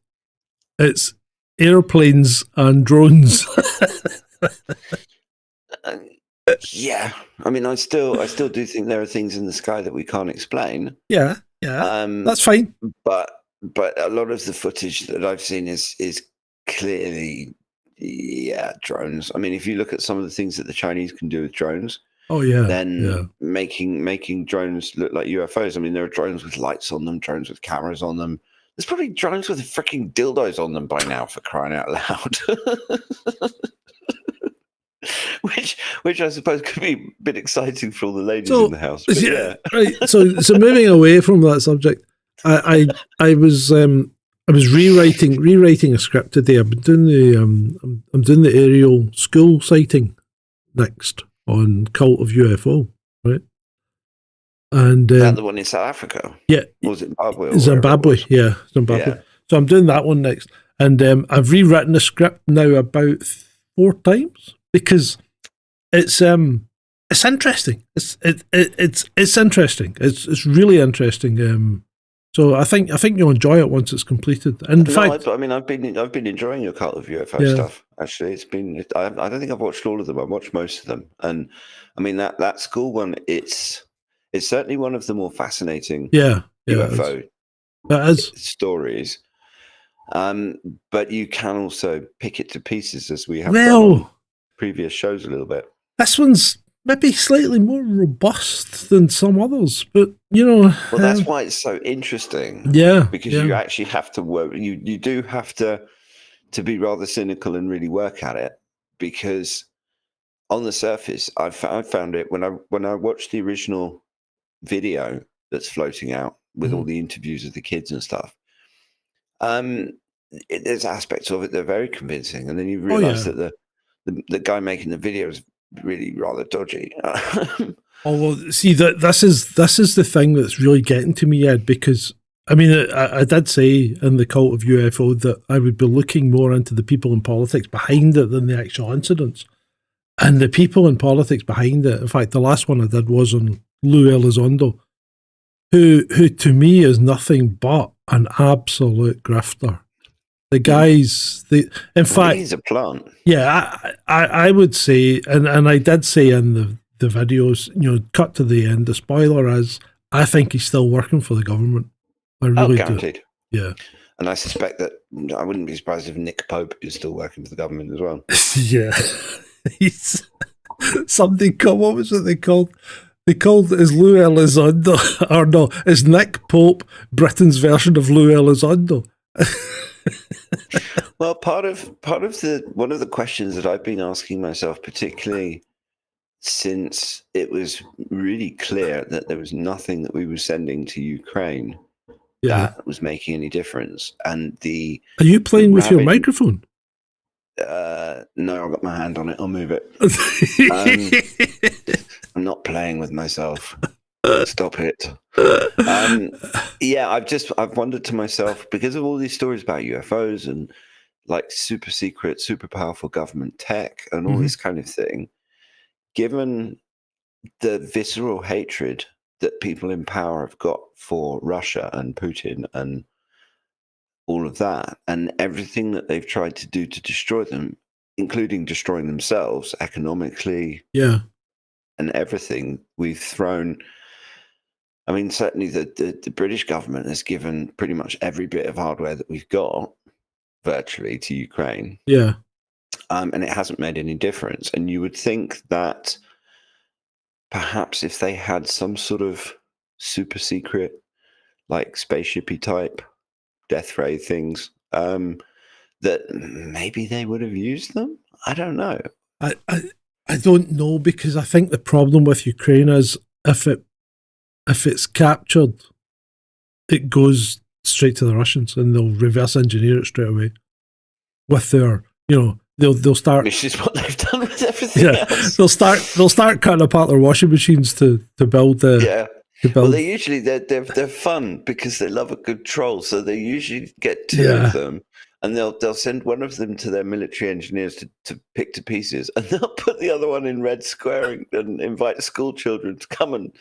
it's airplanes and drones. Yeah, I mean, I still do think there are things in the sky that we can't explain. Yeah, that's fine. But a lot of the footage that I've seen is clearly, drones. I mean, if you look at some of the things that the Chinese can do with drones, then making drones look like UFOs. I mean, there are drones with lights on them, drones with cameras on them. There's probably drones with freaking dildos on them by now, for crying out loud. Which I suppose could be a bit exciting for all the ladies in the house. Right. So moving away from that subject, I was rewriting a script today. I've been doing I'm doing the aerial school sighting next on Cult of UFO, right? And is that the one in South Africa? Yeah, or Zimbabwe? Zimbabwe. Yeah. So I'm doing that one next, and I've rewritten the script now about 4 times because it's interesting. It's interesting. It's really interesting. So I think you'll enjoy it once it's completed. In fact, I mean, I've been enjoying your Cult of UFO stuff. Actually, I don't think I've watched all of them. I've watched most of them, and I mean that school one. It's certainly one of the more fascinating UFO stories. But you can also pick it to pieces, as we have done on previous shows a little bit. This one's maybe slightly more robust than some others, but well, that's why it's so interesting. Yeah, because you actually have to work. You do have to be rather cynical and really work at it, because on the surface, I found it when I watched the original video that's floating out with all the interviews of the kids and stuff. There's aspects of it that are very convincing, and then you realize that the guy making the video is really rather dodgy. Well, see, this is the thing that's really getting to me, Ed, because I mean, I did say in the Cult of UFO that I would be looking more into the people in politics behind it than the actual incidents. And the people in politics behind it, in fact, the last one I did was on Lou Elizondo, who to me is nothing but an absolute grifter. The guys, in fact, he's a plant. Yeah, I would say, and I did say in the videos, cut to the end. The spoiler is, I think he's still working for the government. I really guaranteed. Do. Yeah, and I suspect that I wouldn't be surprised if Nick Pope is still working for the government as well. Yeah, he's something. What was it they called? They called is Lou Elizondo, or no? Is Nick Pope Britain's version of Lou Elizondo? Well, part of one of the questions that I've been asking myself, particularly since it was really clear that there was nothing that we were sending to Ukraine that was making any difference, and are you playing with your microphone? No, I've got my hand on it. I'll move it. I'm not playing with myself. Stop it. I've wondered to myself, because of all these stories about UFOs and like super secret, super powerful government tech and all this kind of thing, given the visceral hatred that people in power have got for Russia and Putin and all of that, and everything that they've tried to do to destroy them, including destroying themselves economically, and everything, we've thrown. I mean, certainly the British government has given pretty much every bit of hardware that we've got virtually to Ukraine. Yeah. And it hasn't made any difference. And you would think that perhaps if they had some sort of super secret, like spaceship-y type death ray things, that maybe they would have used them. I don't know. I don't know, because I think the problem with Ukraine is if it's captured, it goes straight to the Russians, and they'll reverse engineer it straight away with their, they'll start. Which is what they've done with everything else. They'll start cutting apart their washing machines to build the. Yeah. To build. Well, they're fun because they love a good troll. So they usually get two of them, and they'll send one of them to their military engineers to pick to pieces, and they'll put the other one in Red Square and invite school children to come and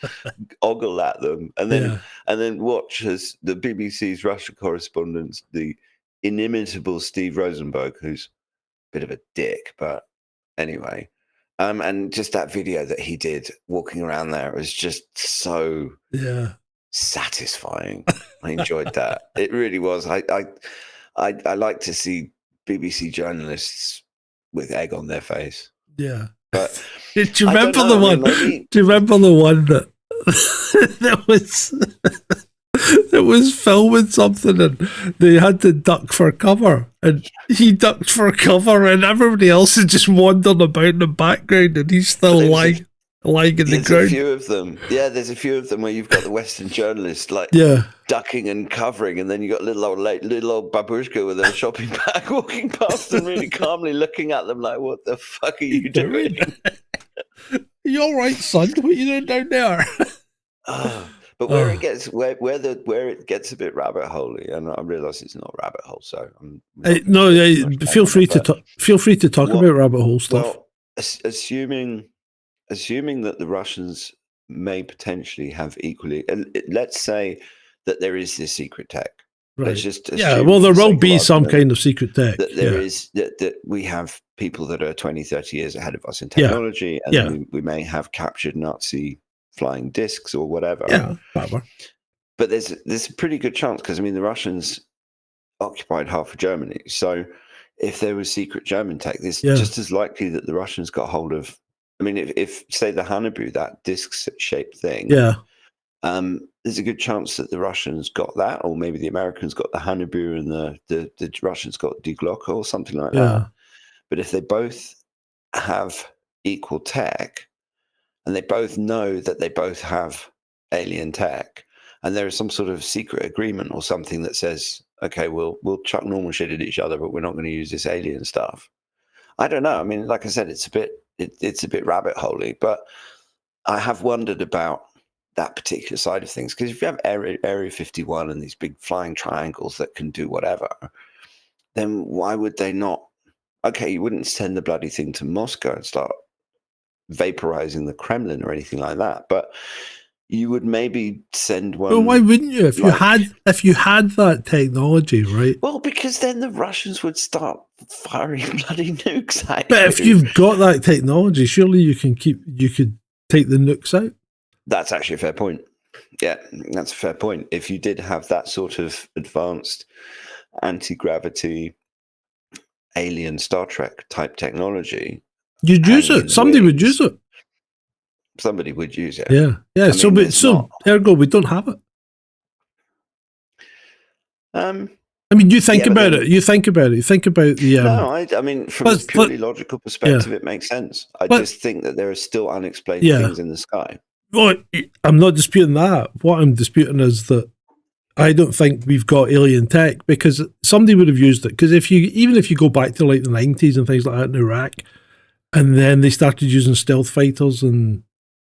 ogle at them, and then watch as the BBC's Russia correspondent, the inimitable Steve Rosenberg, who's a bit of a dick, but anyway. And just that video that he did walking around there was just so satisfying. I enjoyed that. It really was. I like to see BBC journalists with egg on their face. Yeah. But do you remember the one? Do you remember the one that that was filming something and they had to duck for cover, and he ducked for cover, and everybody else is just wandering about in the background, and he's still lying in the ground. There's a few of them. Yeah, there's a few of them where you've got the Western journalists ducking and covering, and then you got little old babushka with a shopping bag walking past them really calmly, looking at them like, "What the fuck are you doing? You all right, son? What are you doing down there?" But where it gets where it gets a bit rabbit holey, and I realise it's not rabbit hole, so feel free to talk about rabbit hole stuff. Well, assuming that the Russians may potentially have equally, let's say that there is this secret tech. Right. Let's just there will be some kind of secret tech. That there is that we have people that are 20, 30 years ahead of us in technology, and then we may have captured Nazi flying discs or whatever. Yeah, whatever. But there's a pretty good chance, because I mean the Russians occupied half of Germany, so if there was secret German tech, it's just as likely that the Russians got hold of. I mean, if say the Hanabu, that disc-shaped thing, there's a good chance that the Russians got that, or maybe the Americans got the Hanabu and the Russians got Die Glocke or something like that. But if they both have equal tech, and they both know that they both have alien tech, and there is some sort of secret agreement or something that says, okay, we'll chuck normal shit at each other, but we're not going to use this alien stuff. I don't know. I mean, like I said, it's a bit rabbit holey, but I have wondered about that particular side of things, because if you have Area 51 and these big flying triangles that can do whatever, then why would they not? Okay, you wouldn't send the bloody thing to Moscow and start vaporizing the Kremlin or anything like that, but you would maybe send one. Well, why wouldn't you if you had that technology, right? Well, because then the Russians would start firing bloody nukes at you. But if you've got that technology, surely you could take the nukes out. That's actually a fair point. Yeah, that's a fair point. If you did have that sort of advanced anti-gravity alien Star Trek type technology, you'd use it. Somebody would use it. Somebody would use it. Yeah. I mean, ergo, we don't have it. I mean, you think about it. You think about the. No, I mean, from a purely logical perspective, it makes sense. I just think that there are still unexplained things in the sky. Well, I'm not disputing that. What I'm disputing is that I don't think we've got alien tech, because somebody would have used it. Because even if you go back to like the 90s and things like that in Iraq, and then they started using stealth fighters and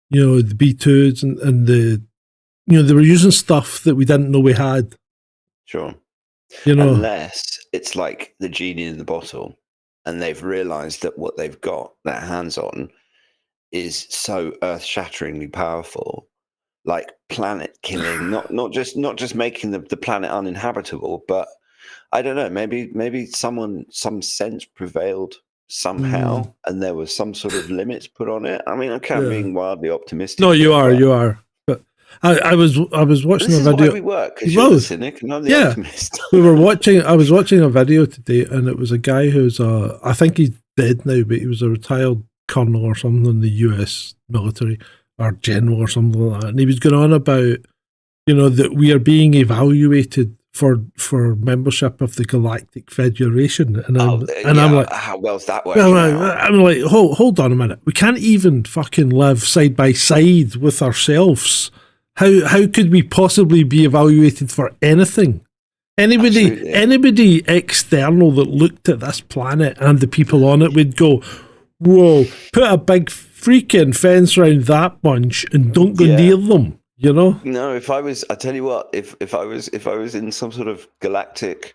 the B-2s and the they were using stuff that we didn't know we had. Sure. Unless it's like the genie in the bottle, and they've realized that what they've got their hands on is so earth-shatteringly powerful, like planet killing, not just making the planet uninhabitable, but I don't know, maybe some sense prevailed somehow, and there was some sort of limits put on it. I mean, I'm being wildly optimistic. No, you are. But I was watching a video. This is why we work, because you're the cynic and I'm the optimist. I was watching a video today, and it was a guy who's I think he's dead now, but he was a retired colonel or something in the US military, or general or something like that, and he was going on about that we are being evaluated for membership of the Galactic Federation, and I'm like, how well's that working out? I'm like, hold on a minute, we can't even fucking live side by side with ourselves. How could we possibly be evaluated for anything? Anybody external that looked at this planet and the people on it would go, whoa, put a big freaking fence around that bunch and don't go near them, you know? No, I tell you what, if I was in some sort of galactic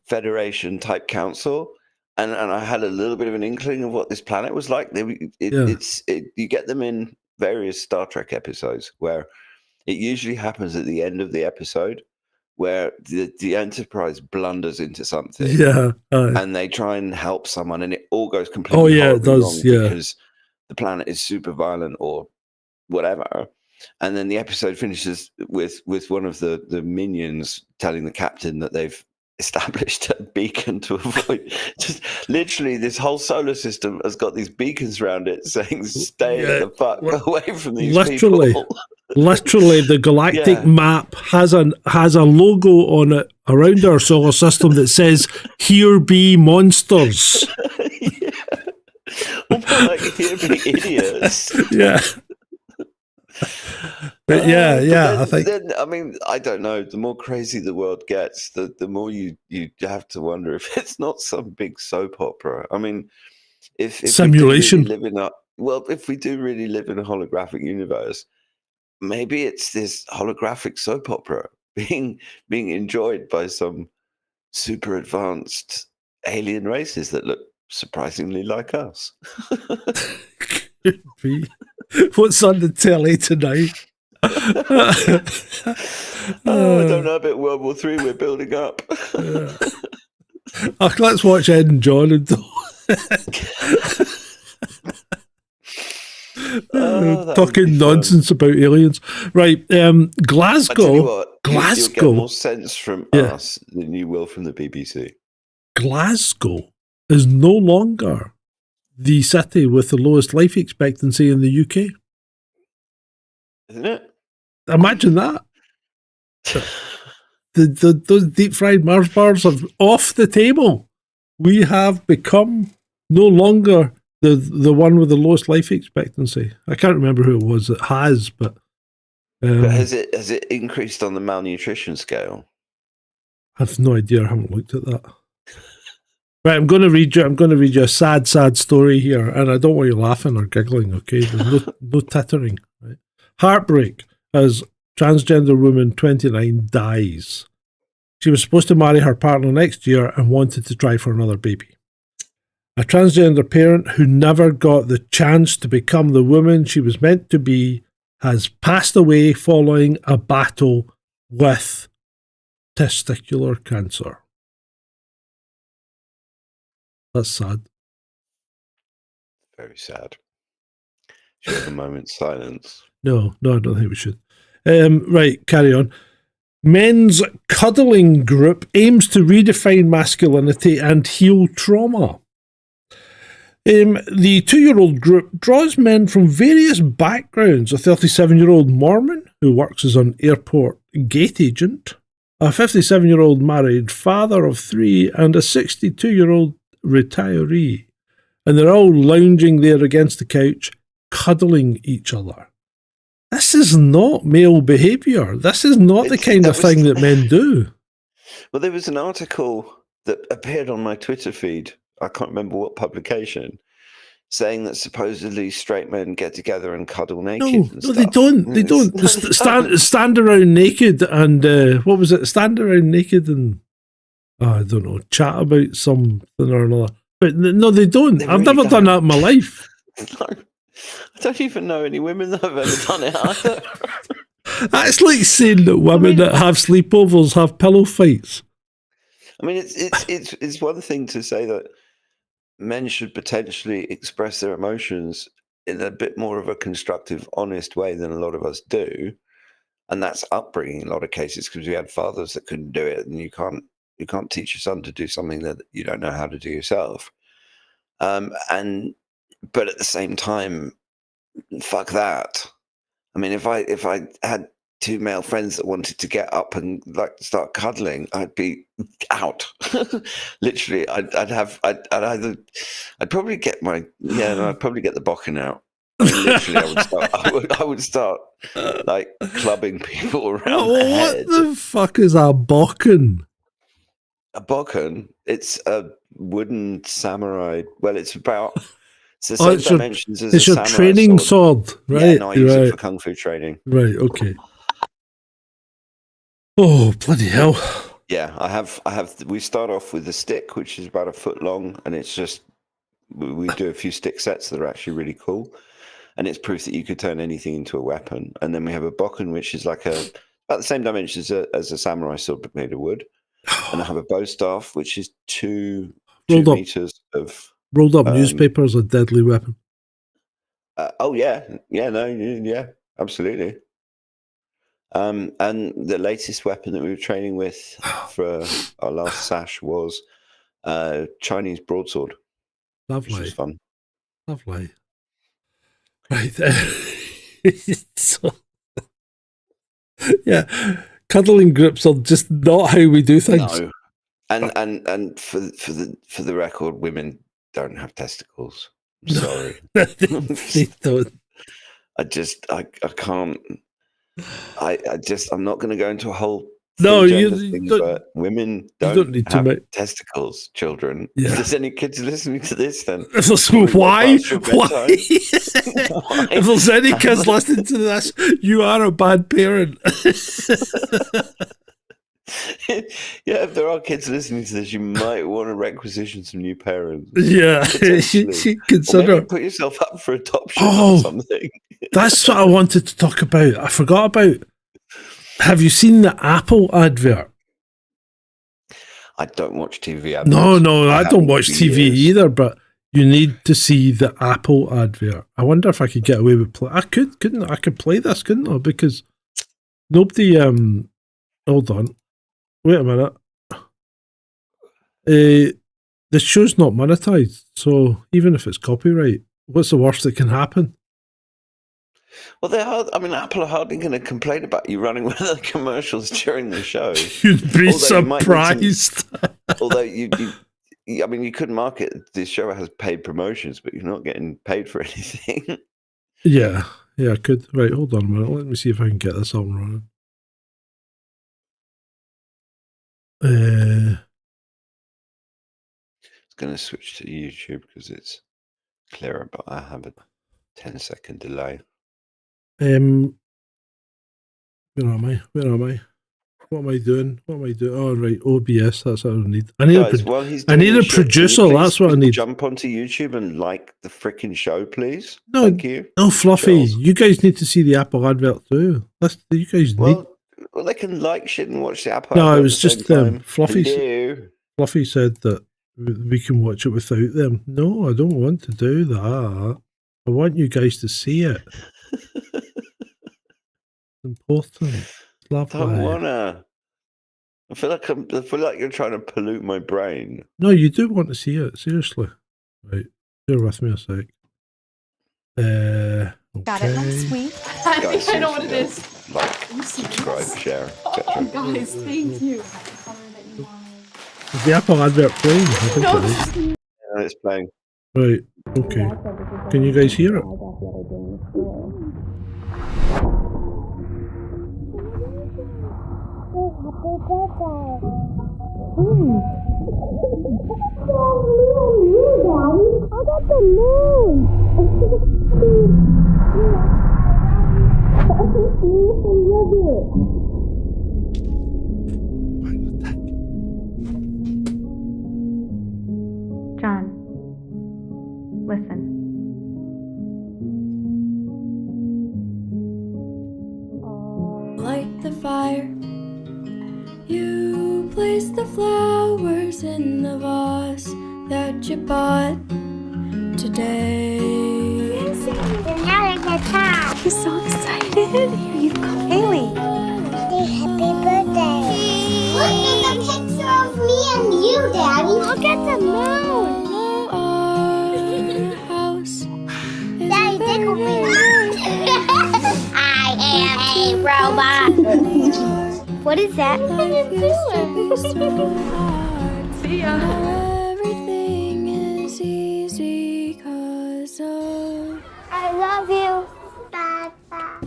Federation type council and I had a little bit of an inkling of what this planet was like, you get them in various Star Trek episodes where it usually happens at the end of the episode where the Enterprise blunders into something, and they try and help someone, and it all goes completely wrong because the planet is super violent or whatever, and then the episode finishes with one of the minions telling the captain that they've established a beacon to avoid. Just literally, this whole solar system has got these beacons around it saying, "Stay the fuck away from these people." Literally, the galactic map has a logo on it around our solar system that says, "Here be monsters." Or like, "Here be idiots." Yeah. But I think. I mean, I don't know. The more crazy the world gets, the more you have to wonder if it's not some big soap opera. I mean, if simulation. If we do really live in a holographic universe, maybe it's this holographic soap opera being enjoyed by some super advanced alien races that look surprisingly like us. Could be. What's on the telly tonight? I don't know about World War III. We're building up. Let's watch Ed and John and talking nonsense about aliens. Right, Glasgow. You'll get more sense from us than you will from the BBC. Glasgow is no longer the city with the lowest life expectancy in the UK. Isn't it? Imagine that. Those deep fried Mars bars are off the table. We have become no longer the one with the lowest life expectancy. I can't remember who it was that has, but has it increased on the malnutrition scale? I have no idea. I haven't looked at that. Right, I'm going to read you a sad story here, and I don't want you laughing or giggling. Okay, there's no tittering. Right, heartbreak as transgender woman 29 dies. She was supposed to marry her partner next year and wanted to try for another baby. A transgender parent who never got the chance to become the woman she was meant to be has passed away following a battle with testicular cancer. That's sad. Very sad. Should we have a moment's silence? No, I don't think we should. Right, carry on. Men's cuddling group aims to redefine masculinity and heal trauma. The 2-year-old group draws men from various backgrounds. A 37-year-old Mormon who works as an airport gate agent, a 57-year-old married father of 3, and a 62-year-old retiree. And they're all lounging there against the couch, cuddling each other. This is not male behaviour. This is not the kind of thing that men do. Well, there was an article that appeared on my Twitter feed, I can't remember what publication, saying that supposedly straight men get together and cuddle naked. No, they don't. They don't. Stand around naked and, what was it? Stand around naked and, I don't know, chat about something or another. But no, they don't. I've never done that in my life. No. I don't even know any women that have ever done it either. That's like saying that women that have sleepovers have pillow fights. I mean, it's one thing to say that men should potentially express their emotions in a bit more of a constructive, honest way than a lot of us do, and that's upbringing in a lot of cases because we had fathers that couldn't do it, and you can't teach your son to do something that you don't know how to do yourself. But at the same time, fuck that. I mean, if I had 2 male friends that wanted to get up and like start cuddling, I'd be out. Literally, I'd probably get the bokken out. Literally, I would start like clubbing people around the head. What the fuck is a bokken? A bokken? It's a wooden samurai. Well, it's the same dimensions as a samurai It's your training sword, right? Yeah, no, I use it for kung fu training. Right. Okay. Oh, bloody hell! Yeah, I have. We start off with a stick, which is about a foot long, and it's just we do a few stick sets that are actually really cool. And it's proof that you could turn anything into a weapon. And then we have a bokken, which is like about the same dimensions as a samurai sword, but made of wood. And I have a bow staff, which is 2 meters of rolled up newspaper as a deadly weapon. Yeah, absolutely. And the latest weapon that we were training with for our last sash was Chinese broadsword. Lovely, which was fun. Lovely. Right. So, yeah, cuddling grips are just not how we do things. No, and for the record, women don't have testicles. I'm sorry, they don't. I can't. I'm not going to go into a whole. No, you thing, don't. But women don't need have to testicles. Children. Yeah. If there's any kids listening to this, then why? If there's any kids listening to this, you are a bad parent. Yeah, if there are kids listening to this, you might want to requisition some new parents. Yeah, consider. Or maybe put yourself up for adoption or something. That's what I wanted to talk about. I forgot about. Have you seen the Apple advert? I don't watch TV adverts. No, I don't watch TV either, but you need to see the Apple advert. I wonder if I could get away with play. I couldn't I? I could play this, couldn't I? Because nobody. Hold on. Wait a minute. The show's not monetized, so even if it's copyright, what's the worst that can happen? Well, Apple are hardly going to complain about you running one of the commercials during the show. You'd be surprised. Although you could market this show has paid promotions, but you're not getting paid for anything. Yeah, I could. Right, hold on a minute. Let me see if I can get this up and running. It's going to switch to YouTube because it's clearer, but I have a 10-second delay. Where am I? What am I doing? Oh, right, OBS. That's what I need. I need a producer. That's what I need. Jump onto YouTube and like the freaking show, please. No, thank you. No, Fluffy. Girls. You guys need to see the Apple advert too. You guys need. Well, they can like shit and watch the Apple. No, it was just Fluffy. Fluffy said that we can watch it without them. No, I don't want to do that. I want you guys to see it. Important. Lovely. I don't wanna. I feel like you're trying to pollute my brain. No, you do want to see it. Seriously. Right. Bear with me a sec. Okay. Got it last week. Guys, I know what it is. Like, subscribe, share, etc. Oh, guys, thank you. Is the Apple advert playing? I think it is. Yeah, it's playing. Right. Okay. Can you guys hear it? I got the moon. John, listen. Light the fire. You place the flowers in the vase that you bought today. I'm so excited. Here you go, Haley. Happy birthday. Look at the picture of me and you, Daddy. Look at the moon. Daddy, take away the moon. I am a robot. What is that? See ya. Everything is easy 'cause of I love you, Papa.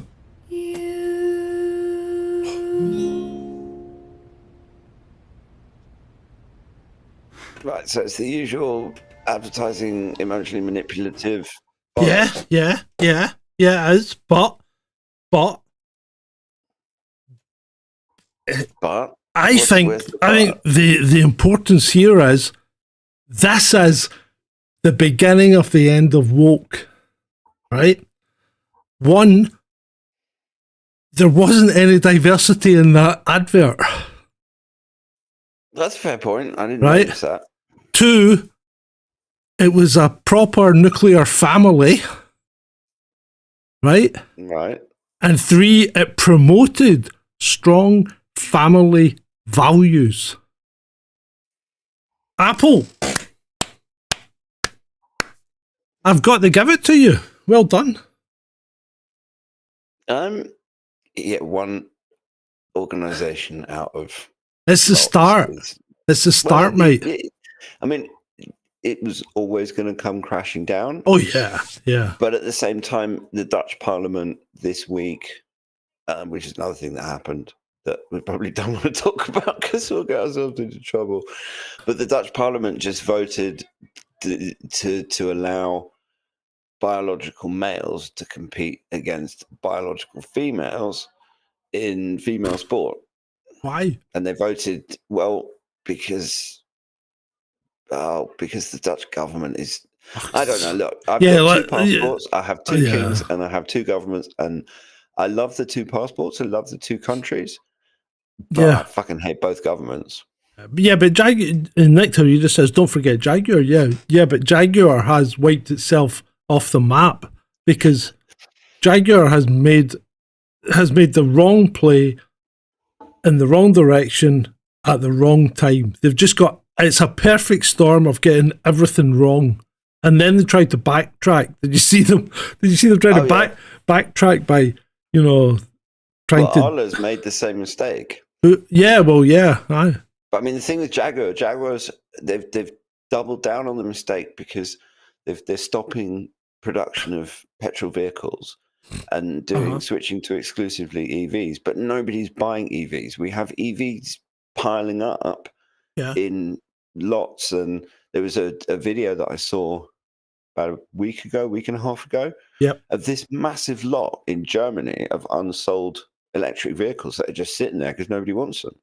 Right, so it's the usual advertising, emotionally manipulative. Yeah, bollocks. yeah, it is. But But I think the importance here is this is the beginning of the end of woke, right? One, there wasn't any diversity in that advert. That's a fair point. I didn't Right? notice that. Two, it was a proper nuclear family, right? Right. And three, it promoted strong family values. Apple, I've got to give it to you. Well done. Yeah, one organization out of. It's the start. It's the start, mate. It was always going to come crashing down. Oh, yeah. But at the same time, the Dutch Parliament this week, which is another thing that happened that we probably don't want to talk about because we'll get ourselves into trouble. But the Dutch Parliament just voted to allow biological males to compete against biological females in female sport. Why? And they voted, well, because the Dutch government is, I don't know. Look, I've got two passports. I have two kings and I have two governments, and I love the two passports. I love the two countries, but I fucking hate both governments. Yeah, but Nectar, you just says, don't forget Jaguar. Yeah, but Jaguar has wiped itself off the map because Jaguar has made the wrong play in the wrong direction at the wrong time. They've just got, it's a perfect storm of getting everything wrong. And then they tried to backtrack. Did you see them trying to backtrack by, trying to... Ola's made the same mistake. Yeah, well, yeah. But I mean, the thing with Jaguars, they've doubled down on the mistake because they're stopping production of petrol vehicles and switching to exclusively EVs. But nobody's buying EVs. We have EVs piling up in lots, and there was a video that I saw about a week and a half ago of this massive lot in Germany of unsold electric vehicles that are just sitting there because nobody wants them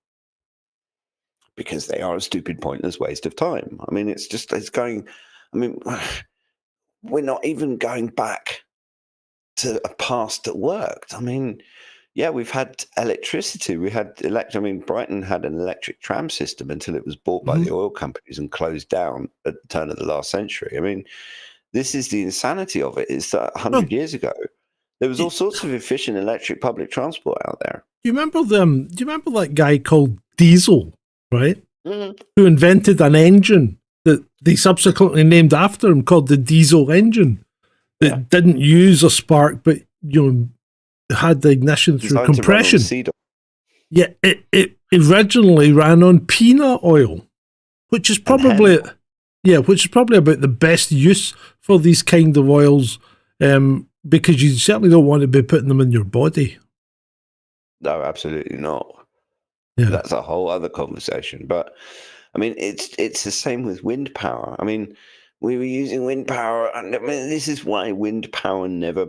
because they are a stupid, pointless waste of time. I mean, we're not even going back to a past that worked. I mean, yeah, we've had electricity. We had Brighton had an electric tram system until it was bought by the oil companies and closed down at the turn of the last century. I mean, this is the insanity of it, is that 100 years ago, there was all sorts of efficient electric public transport out there. Do you remember that guy called Diesel, right? Mm-hmm. Who invented an engine that they subsequently named after him called the diesel engine that didn't use a spark, but had the ignition through compression. Yeah, it originally ran on peanut oil, which is probably about the best use for these kind of oils, because you certainly don't want to be putting them in your body. No, absolutely not. Yeah. That's a whole other conversation. But I mean, it's the same with wind power. I mean, we were using wind power, and I mean, this is why wind power never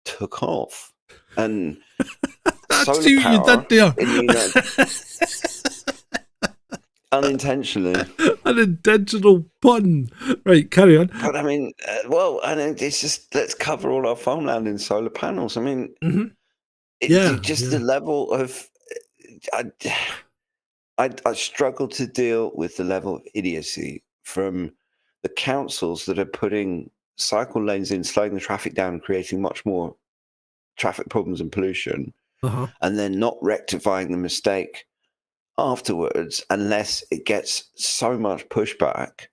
took off. And solar power, you did there. Unintentionally. An intentional pun. Right, carry on. But I mean, it's just, let's cover all our farmland in solar panels. I mean, the level of... I struggle to deal with the level of idiocy from the councils that are putting cycle lanes in, slowing the traffic down, creating much more traffic problems and pollution, and then not rectifying the mistake afterwards unless it gets so much pushback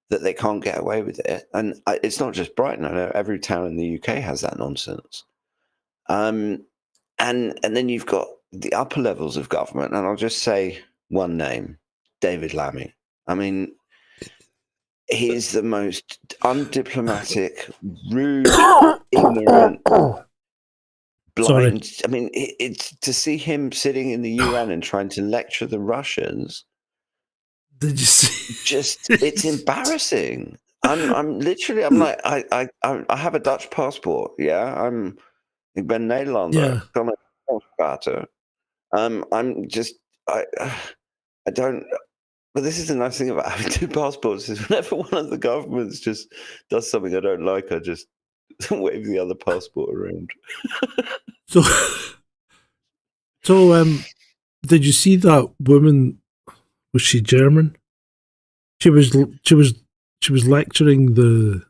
that they can't get away with it. And it's not just Brighton. I know every town in the UK has that nonsense. And then you've got the upper levels of government, and I'll just say one name, David Lammy. I mean, he is the most undiplomatic, rude, ignorant, blind. Sorry. I mean, it's to see him sitting in the UN and trying to lecture the Russians. Did you see? It's embarrassing. I'm literally. I'm like, I have a Dutch passport. Yeah, ik ben Nederlander. Yeah. Ik kan het Engels praten. I'm just. I don't. But this is the nice thing about having two passports: is whenever one of the governments just does something I don't like, I just wave the other passport around. So, did you see that woman? Was she German? She was lecturing the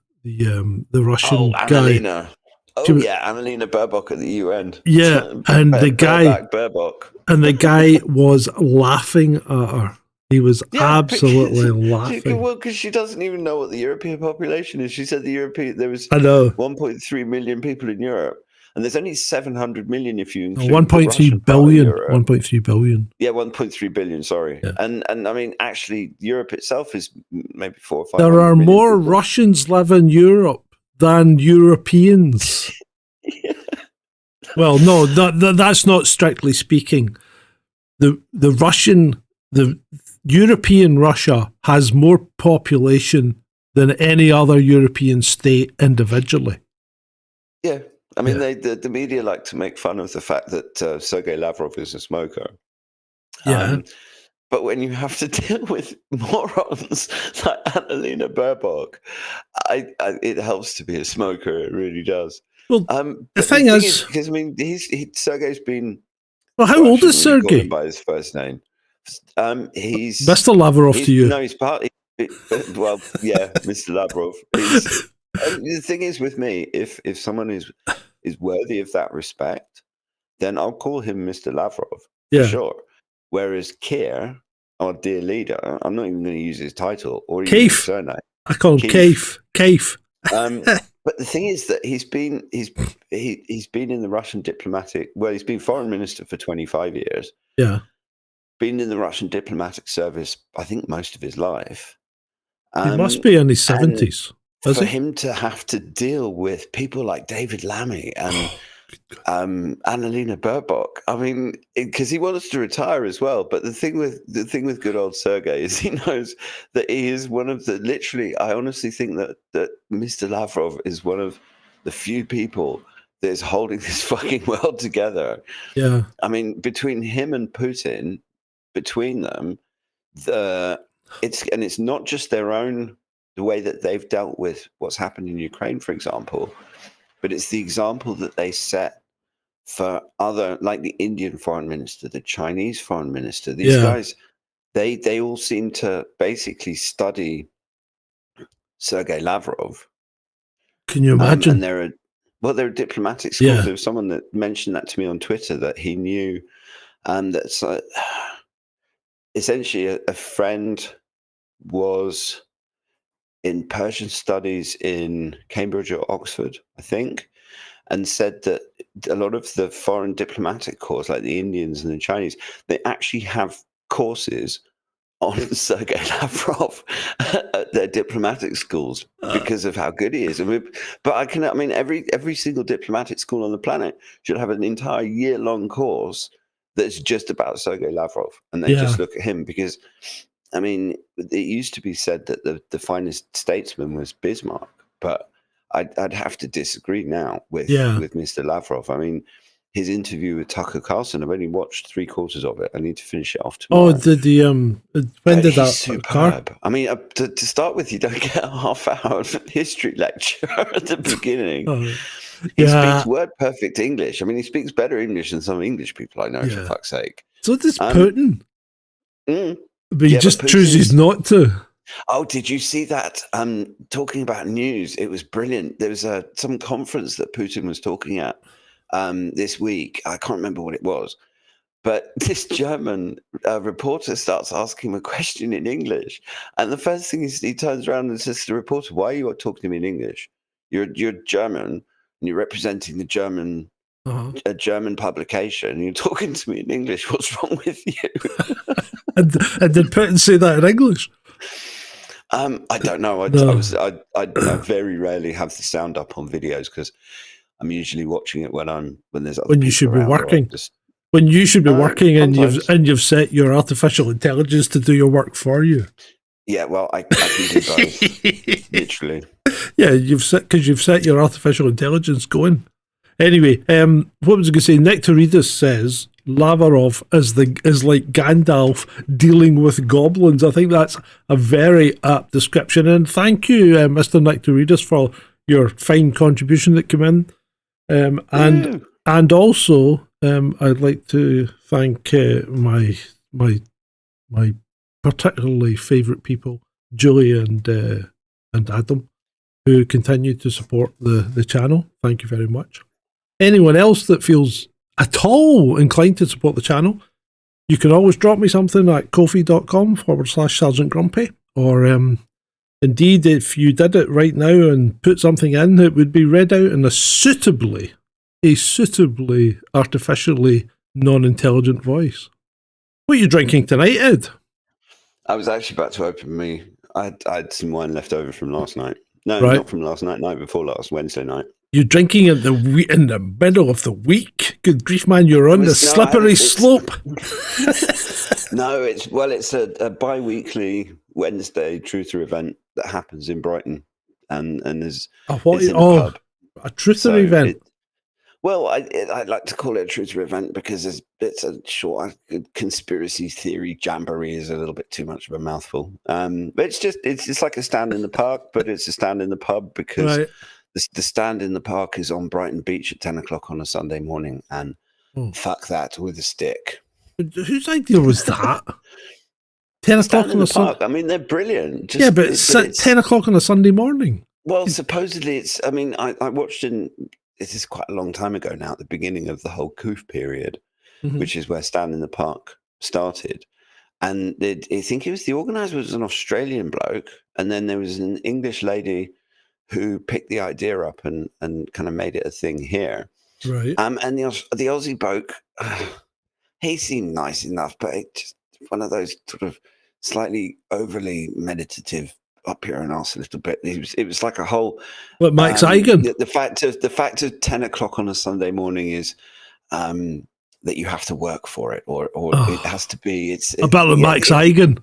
Russian guy. Annalena. Annalena Baerbock at the UN. Yeah, and the guy Baerbock. And the guy was laughing at her. He was absolutely laughing. Well, because she doesn't even know what the European population is. She said there was 1.3 million people in Europe, and there's only 700 million if you include 1.3 billion. 1.3 billion. Yeah, 1.3 billion. Sorry, yeah. and I mean, actually, Europe itself is maybe 4 or 5. There are more people. Russians live in Europe than Europeans. Yeah. Well, no, that's not strictly speaking. The European Russia has more population than any other European state individually. Yeah. I mean, the media like to make fun of the fact that Sergei Lavrov is a smoker. Yeah. But when you have to deal with morons like Annalena Baerbock, it helps to be a smoker. It really does. Well, the thing is, because I mean, Sergei's been. Well, how old is Sergei? By his first name, he's Mr. Lavrov to you. No, he's part. Well, yeah, Mr. Lavrov. The thing is with me, if someone is worthy of that respect, then I'll call him Mr. Lavrov for sure. Whereas Keir, our dear leader, I'm not even going to use his title or even his surname. I call him Kaif. But the thing is that he's been in the Russian diplomatic. Well, he's been foreign minister for 25 years. Yeah, been in the Russian diplomatic service, I think, most of his life. He must be in his 70s. For him to have to deal with people like David Lammy and Annalena Baerbock, I mean, because he wants to retire as well. But the thing with good old Sergei is he knows that he is one of the literally. I honestly think that Mr. Lavrov is one of the few people that is holding this fucking world together. Yeah, I mean, between him and Putin, between them, it's not just their own. The way that they've dealt with what's happened in Ukraine, for example, but it's the example that they set for other, like the Indian foreign minister, the Chinese foreign minister. These guys, they all seem to basically study Sergei Lavrov. Can you imagine? And they're a diplomatic school. Yeah. There was someone that mentioned that to me on Twitter that he knew, and that's essentially a friend was in Persian studies in Cambridge or Oxford, I think, and said that a lot of the foreign diplomatic corps, like the Indians and the Chinese, they actually have courses on Sergei Lavrov at their diplomatic schools because of how good he is. But every single diplomatic school on the planet should have an entire year-long course that's just about Sergei Lavrov, and they just look at him because. I mean, it used to be said that the finest statesman was Bismarck, but I'd have to disagree now with Mr. Lavrov. I mean, his interview with Tucker Carlson, I've only watched 3/4 of it. I need to finish it off tomorrow. Oh, did when did that superb. I mean, to start with, you don't get a half-hour history lecture at the beginning. He speaks word-perfect English. I mean, he speaks better English than some English people I know, for fuck's sake. So does Putin. But he just chooses not to. Oh, did you see that? Talking about news, it was brilliant. There was some conference that Putin was talking at this week. I can't remember what it was. But this German reporter starts asking him a question in English. And the first thing is he turns around and says to the reporter, "Why are you talking to me in English? You're German, and you're representing the German... a German publication, and you're talking to me in English. What's wrong with you?" and did Putin say that in English? I don't know. I very rarely have the sound up on videos because I'm usually watching it when there's other when you people should be around, or working. just- When you should be working, and sometimes. you've set your artificial intelligence to do your work for you. Yeah, well, I can do both, literally. Yeah, you've set your artificial intelligence going. Anyway, what was I going to say? Nectaridus says Lavarov is like Gandalf dealing with goblins. I think that's a very apt description. And thank you, Mr. Nectaridus, for your fine contribution that came in. And also, I'd like to thank my particularly favourite people, Julie and Adam, who continue to support the channel. Thank you very much. Anyone else that feels at all inclined to support the channel, you can always drop me something at ko-fi.com/Sergeant Grumpy, or indeed, if you did it right now and put something in, it would be read out in a suitably artificially non-intelligent voice. What are you drinking tonight, Ed? I was actually about to open me. I had some wine left over from last night. No, Right. not from last night. Night before last, Wednesday night. You're drinking in the middle of the week. Good grief, man! You're on the slippery slope. No, it's a bi-weekly Wednesday truther event that happens in Brighton, and there's it's in a pub. A truther event. I like to call it a truther event because it's a short conspiracy theory jamboree is a little bit too much of a mouthful. But it's just like a stand in the park, but it's a stand in the pub because. Right. The stand in the park is on Brighton Beach at 10 o'clock on a Sunday morning, and fuck that with a stick. Whose idea was that? 10 o'clock on a Sunday? I mean, they're brilliant. Yeah, but it's 10 o'clock on a Sunday morning. Well, supposedly it's, I mean, I watched this is quite a long time ago now, at the beginning of the whole Coof period, which is where Stand in the Park started. And I think it was the organizer was an Australian bloke, and then there was an English lady who picked the idea up and kind of made it a thing here. Right. And the Aussie bloke, he seemed nice enough, but it just one of those sort of slightly overly meditative up your own arse a little bit. It was like a whole. What, Max Eigen? The fact of 10 o'clock on a Sunday morning is that you have to work for it, or it has to be. It's about Max Eigen.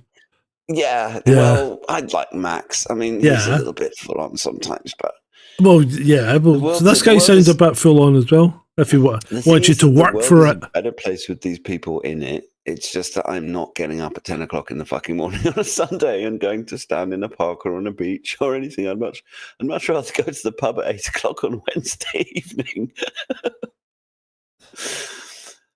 Yeah, well, I'd like Max. I mean, he's a little bit full on sometimes, but so this guy sounds a bit full on as well. If he wants you to work for it, a better place with these people in it. It's just that I'm not getting up at 10 o'clock in the fucking morning on a Sunday and going to stand in a park or on a beach or anything. I'd much rather go to the pub at 8 o'clock on Wednesday evening.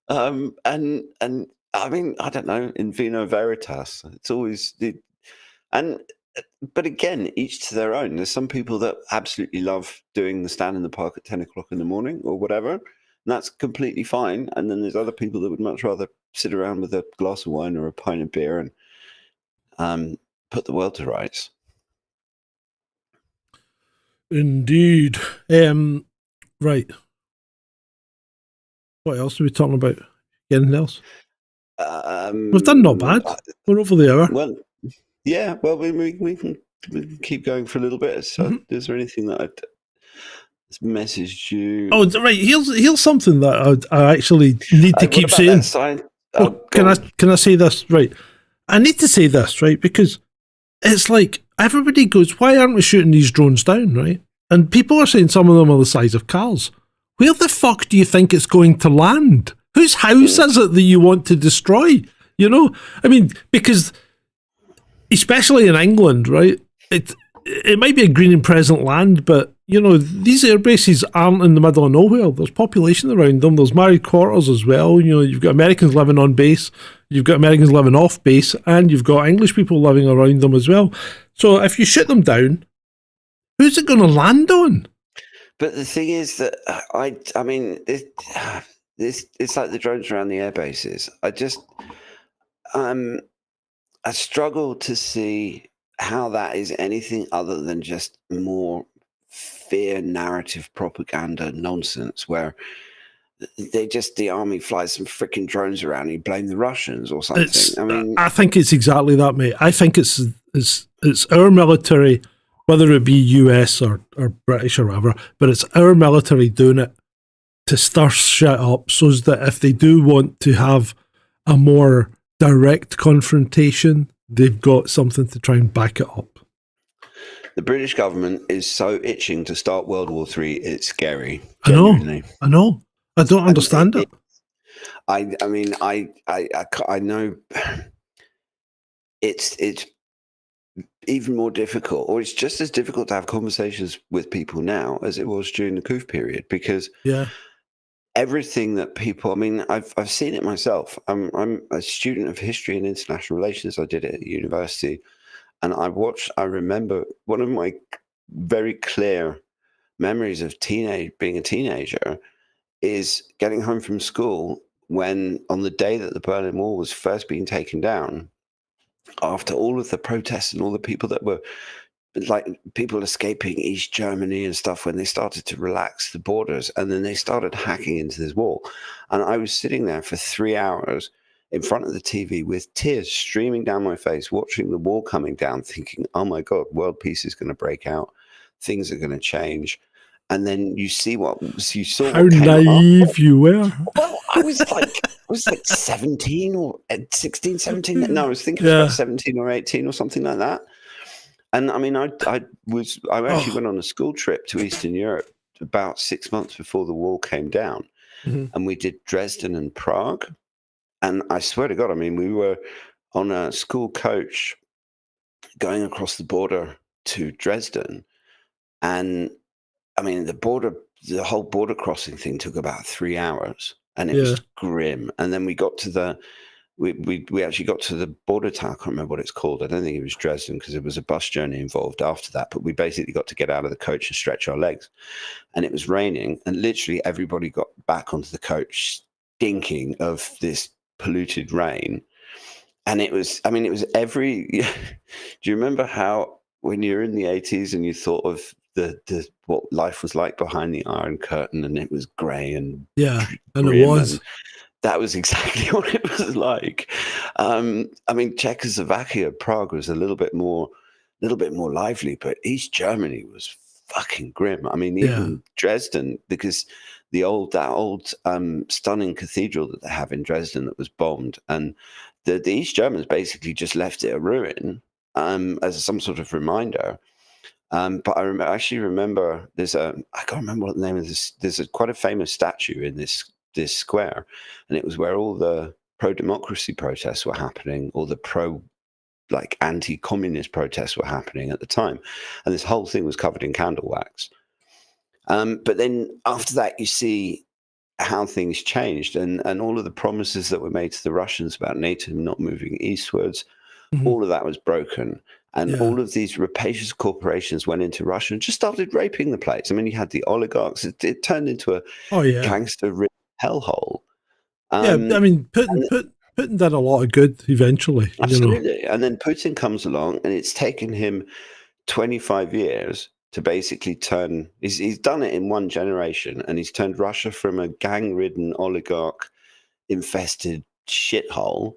And I mean, I don't know, in vino veritas, it's always but again, each to their own. There's some people that absolutely love doing the stand in the park at 10 o'clock in the morning or whatever, and that's completely fine. And then there's other people that would much rather sit around with a glass of wine or a pint of beer and put the world to rights. Indeed. Right. What else are we talking about? Anything else? We've done not bad. We're over the hour. Well, yeah. Well, we can keep going for a little bit. So, is there anything that I'd messaged you? Oh, right. Here's something that I actually need to keep saying. Can I say this? Right. I need to say this, right? Because it's like everybody goes, why aren't we shooting these drones down, right? And people are saying some of them are the size of cars. Where the fuck do you think it's going to land? Whose house is it that you want to destroy? You know? I mean, because especially in England, right? It might be a green and present land, but, you know, these air bases aren't in the middle of nowhere. There's population around them. There's married quarters as well. You know, you've got Americans living on base, you've got Americans living off base, and you've got English people living around them as well. So if you shoot them down, who's it going to land on? But the thing is that I mean, it's like the drones around the air bases. I struggle to see how that is anything other than just more fear narrative propaganda nonsense, where the army flies some freaking drones around and you blame the Russians or something. I think it's exactly that, mate. I think it's our military whether it be US or British or whatever, but it's our military doing it to stir shit up so that if they do want to have a more direct confrontation, they've got something to try and back it up. The British government is so itching to start World War III, it's scary. I know. Genuinely. I know. I don't understand it. I mean, I know it's even more difficult, or it's just as difficult to have conversations with people now as it was during the coup period, because everything that people, I mean, I've seen it myself. I'm a student of history and international relations. I did it at university, and I remember one of my very clear memories of being a teenager is getting home from school when, on the day that the Berlin Wall was first being taken down, after all of the protests and all the people that were like people escaping East Germany and stuff, when they started to relax the borders and then they started hacking into this wall. And I was sitting there for 3 hours in front of the TV with tears streaming down my face, watching the wall coming down, thinking, oh my God, world peace is going to break out. Things are going to change. And then you saw how naive you were. Well, I was like 17 or 16, 17. No, I was thinking it was about 17 or 18 or something like that. And I mean, I actually went on a school trip to Eastern Europe about 6 months before the wall came down. And we did Dresden and Prague. And I swear to God, I mean, we were on a school coach going across the border to Dresden. And I mean, the whole border crossing thing took about 3 hours, and it was grim. And then we got to we actually got to the border town. I can't remember what it's called. I don't think it was Dresden because there was a bus journey involved after that. But we basically got to get out of the coach and stretch our legs. And it was raining, and literally everybody got back onto the coach stinking of this polluted rain. And it was every. Do you remember how when you're in the 80s and you thought of the what life was like behind the Iron Curtain, and it was grey and and it was. And that was exactly what it was like. I mean, Czechoslovakia, Prague was a little bit more lively, but East Germany was fucking grim. I mean, even Dresden, because that old stunning cathedral that they have in Dresden that was bombed, and the East Germans basically just left it a ruin as some sort of reminder. But I actually remember I can't remember what the name of this. There's quite a famous statue in this square, and it was where all the pro-democracy protests were happening, or the anti-communist protests were happening at the time, and this whole thing was covered in candle wax. But then after that, you see how things changed, and all of the promises that were made to the Russians about NATO not moving eastwards, all of that was broken. And all of these rapacious corporations went into Russia and just started raping the place. I mean, you had the oligarchs. It turned into a gangster hellhole. I mean, Putin did a lot of good eventually. Absolutely. And then Putin comes along, and it's taken him 25 years to basically turn. He's done it in one generation, and he's turned Russia from a gang-ridden, oligarch-infested shithole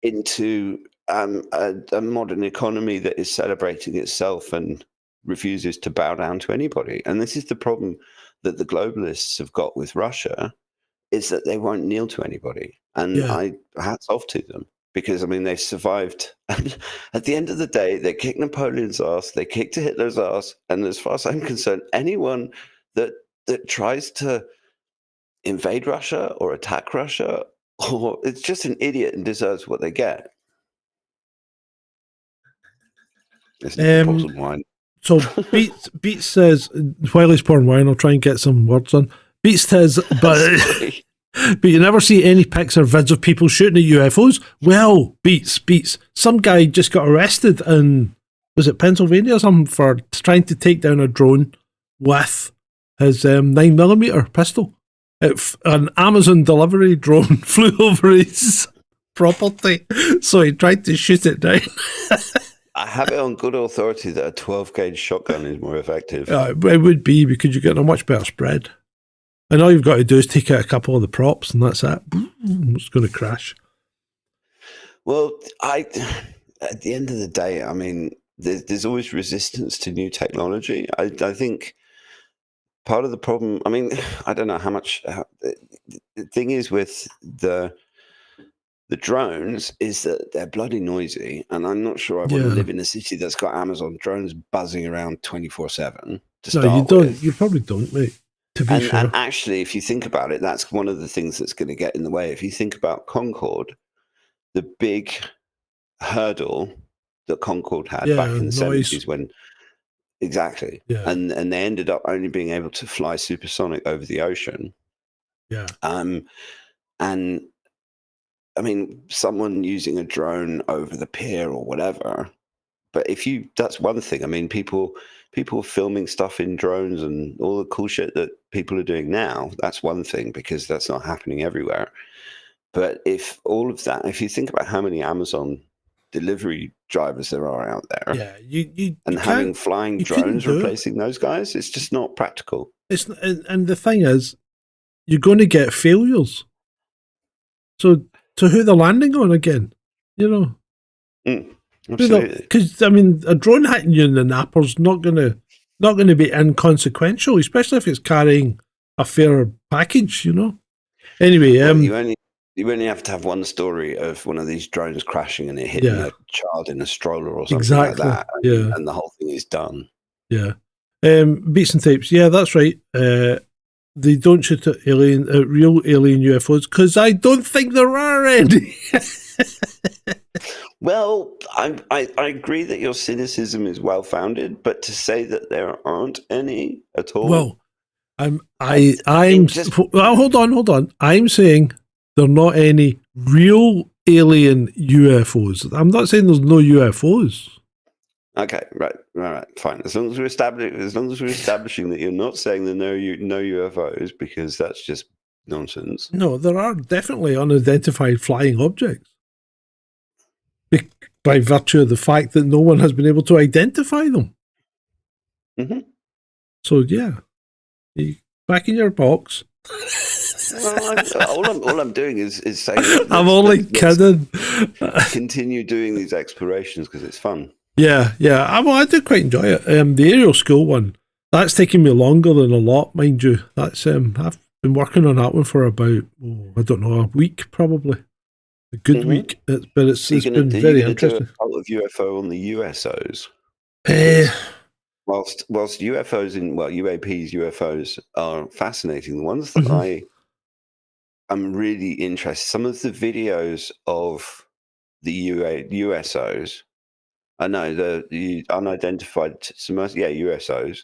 into a modern economy that is celebrating itself and refuses to bow down to anybody. And this is the problem that the globalists have got with Russia, is that they won't kneel to anybody. And hats off to them, because I mean, they survived. And at the end of the day, they kicked Napoleon's ass, they kicked Hitler's ass, and as far as I'm concerned, anyone that tries to invade Russia or attack Russia, or it's just an idiot and deserves what they get. Wine. So Beats says, while he's pouring wine, I'll try and get some words on. Beats says, but you never see any pics or vids of people shooting at UFOs. Well, Beats, some guy just got arrested in, was it Pennsylvania or something, for trying to take down a drone with his 9mm pistol. An Amazon delivery drone flew over his property, so he tried to shoot it down. I have it on good authority that a 12-gauge shotgun is more effective. It would be, because you get a much better spread. And all you've got to do is take out a couple of the props, and that's it. It's going to crash. Well, at the end of the day, I mean, there's always resistance to new technology. I think part of the problem, I mean, I don't know how much, the thing is with the drones is that they're bloody noisy, and I'm not sure I want to live in a city that's got Amazon drones buzzing around 24/7 to start No, you don't. with. You probably don't, mate. To be fair. And actually, if you think about it, that's one of the things that's going to get in the way. If you think about Concorde, the big hurdle that Concorde had back in the 70s when exactly. Yeah. And they ended up only being able to fly supersonic over the ocean. Yeah. And I mean, someone using a drone over the pier or whatever. But that's one thing. I mean, people filming stuff in drones and all the cool shit that people are doing now, that's one thing, because that's not happening everywhere. But if all of that, if you think about how many Amazon delivery drivers there are out there, having flying drones replacing those guys, it's just not practical. And the thing is, you're going to get failures. So who they're landing on again, you know? Absolutely. Because I mean, a drone hitting you in the napper's not going to be inconsequential, especially if it's carrying a fair package, you know. Anyway, you only have to have one story of one of these drones crashing and it hitting a child in a stroller or something like that, and the whole thing is done. Yeah. Beats and tapes. Yeah, that's right. They don't shoot at real alien UFOs because I don't think there are any. Well, I agree that your cynicism is well founded, but to say that there aren't any at all. Well, hold on. I'm saying there are not any real alien UFOs. I'm not saying there's no UFOs. Okay, right, fine. As long as we're establishing that you're not saying there are no UFOs, because that's just nonsense. No, there are definitely unidentified flying objects. By virtue of the fact that no one has been able to identify them. Mm-hmm. So yeah, back in your box. All I'm doing is saying. I'm only kidding. Continue doing these explorations because it's fun. Yeah. I do quite enjoy it. The aerial school one, that's taken me longer than a lot, mind you. That's I've been working on that one for about I don't know, a week probably. A good week, but it's been very interesting. Do a cult of UFO on the USOs. Whilst UFOs UAPs, UFOs are fascinating. The ones that I'm really interested. Some of the videos of the USOs. I know the unidentified USOs,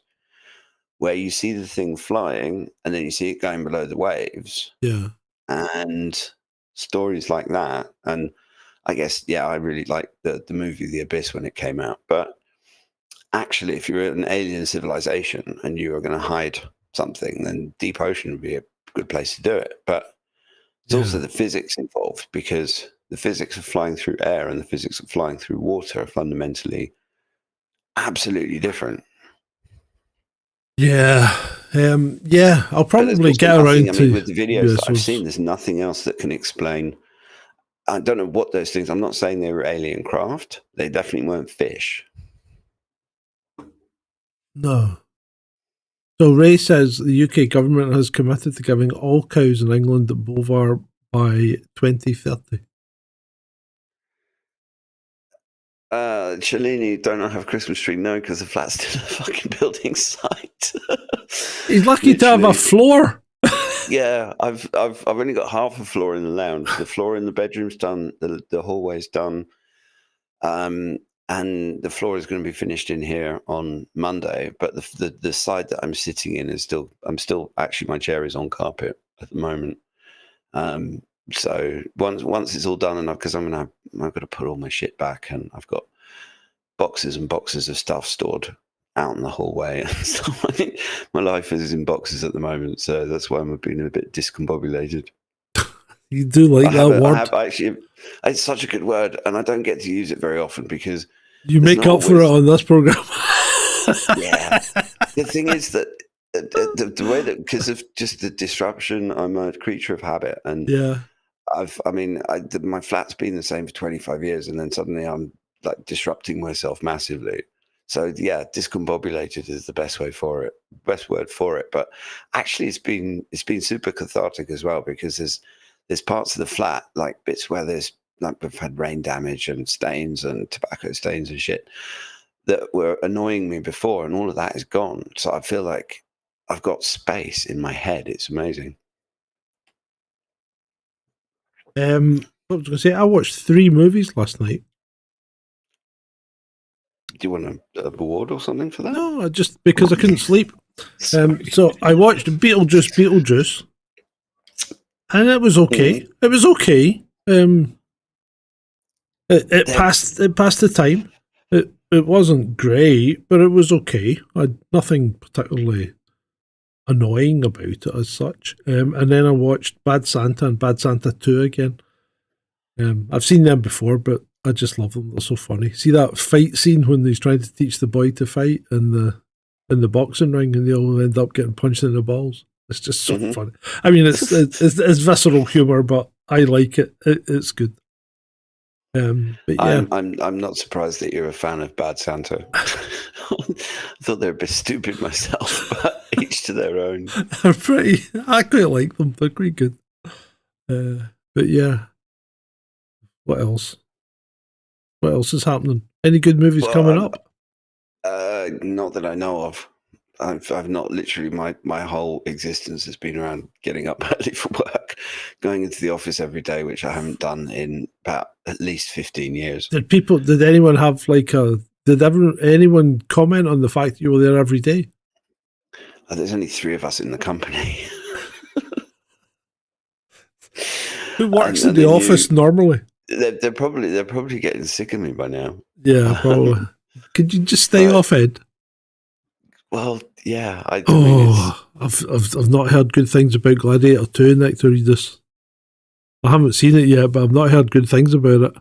where you see the thing flying and then you see it going below the waves. Yeah, and stories like that. And I guess, I really liked the movie The Abyss when it came out. But actually, if you're an alien civilization and you are going to hide something, then deep ocean would be a good place to do it. But it's also the physics involved, because the physics of flying through air and the physics of flying through water are fundamentally absolutely different. Yeah. I'll probably get around to with the videos that I've seen. There's nothing else that can explain. I don't know what those things. I'm not saying they were alien craft. They definitely weren't fish. No. So Ray says the UK government has committed to giving all cows in England Bovar by 2030. Cellini, don't I have a Christmas tree? No, because the flat's still a fucking building site. He's lucky to have a floor. Yeah, I've only got half a floor in the lounge. The floor in the bedroom's done. The hallway's done. And the floor is going to be finished in here on Monday. But the side that I'm sitting in is still. Actually, my chair is on carpet at the moment. So once it's all done, and I've got to put all my shit back, and I've got boxes and boxes of stuff stored out in the hallway and stuff. I think my life is in boxes at the moment, so that's why I'm being a bit discombobulated. You do like that word? Actually, it's such a good word, and I don't get to use it very often because you make up for it on this program. Yeah, the thing is that the way that, because of just the disruption, I'm a creature of habit, and my flat's been the same for 25 years, and then suddenly I'm like disrupting myself massively. So yeah, discombobulated is the best word for it. But actually, it's been super cathartic as well, because there's parts of the flat, like bits where there's like we've had rain damage and stains and tobacco stains and shit that were annoying me before, and all of that is gone. So I feel like I've got space in my head. It's amazing. What was I going to say? I watched 3 movies last night. Do you want an award or something for that? No, just because I couldn't sleep. So I watched Beetlejuice, and it was okay. Mm-hmm. It was okay. It passed the time. It wasn't great, but it was okay. I had nothing particularly annoying about it as such. And then I watched Bad Santa and Bad Santa 2 again. I've seen them before, but I just love them. They're so funny. See that fight scene when he's trying to teach the boy to fight in the boxing ring, and they all end up getting punched in the balls. It's just so funny. I mean, it's visceral humor, but I like it. It's good. But yeah, I'm not surprised that you're a fan of Bad Santa. I thought they were a bit stupid myself, but each to their own. I quite like them. They're pretty good. But yeah, what else? What else is happening? Any good movies coming up? Not that I know of. I've not literally my whole existence has been around getting up early for work, going into the office every day, which I haven't done in about at least 15 years. Did anyone have did anyone comment on the fact that you were there every day? There's only 3 of us in the company. Who works in the office normally? They're probably getting sick of me by now. Yeah, probably. Could you just stay off, Ed? Well, yeah. I've not heard good things about Gladiator 2, Nick, to read this. I haven't seen it yet, but I've not heard good things about it.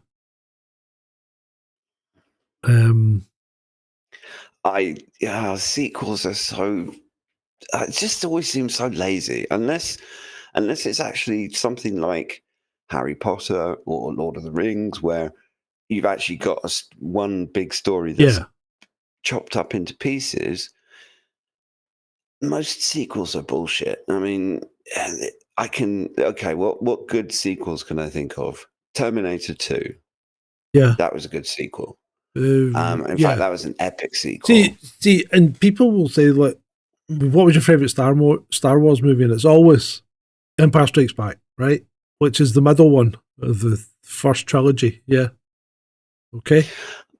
Sequels are so. It just always seems so lazy, unless it's actually something like Harry Potter or Lord of the Rings, where you've actually got one big story that's chopped up into pieces. Most sequels are bullshit. I mean, what good sequels can I think of? Terminator 2. Yeah. That was a good sequel. In fact, that was an epic sequel. See, and people will say, like, what was your favourite Star Wars movie? And it's always Empire Strikes Back, right? Which is the middle one of the first trilogy. Yeah. Okay.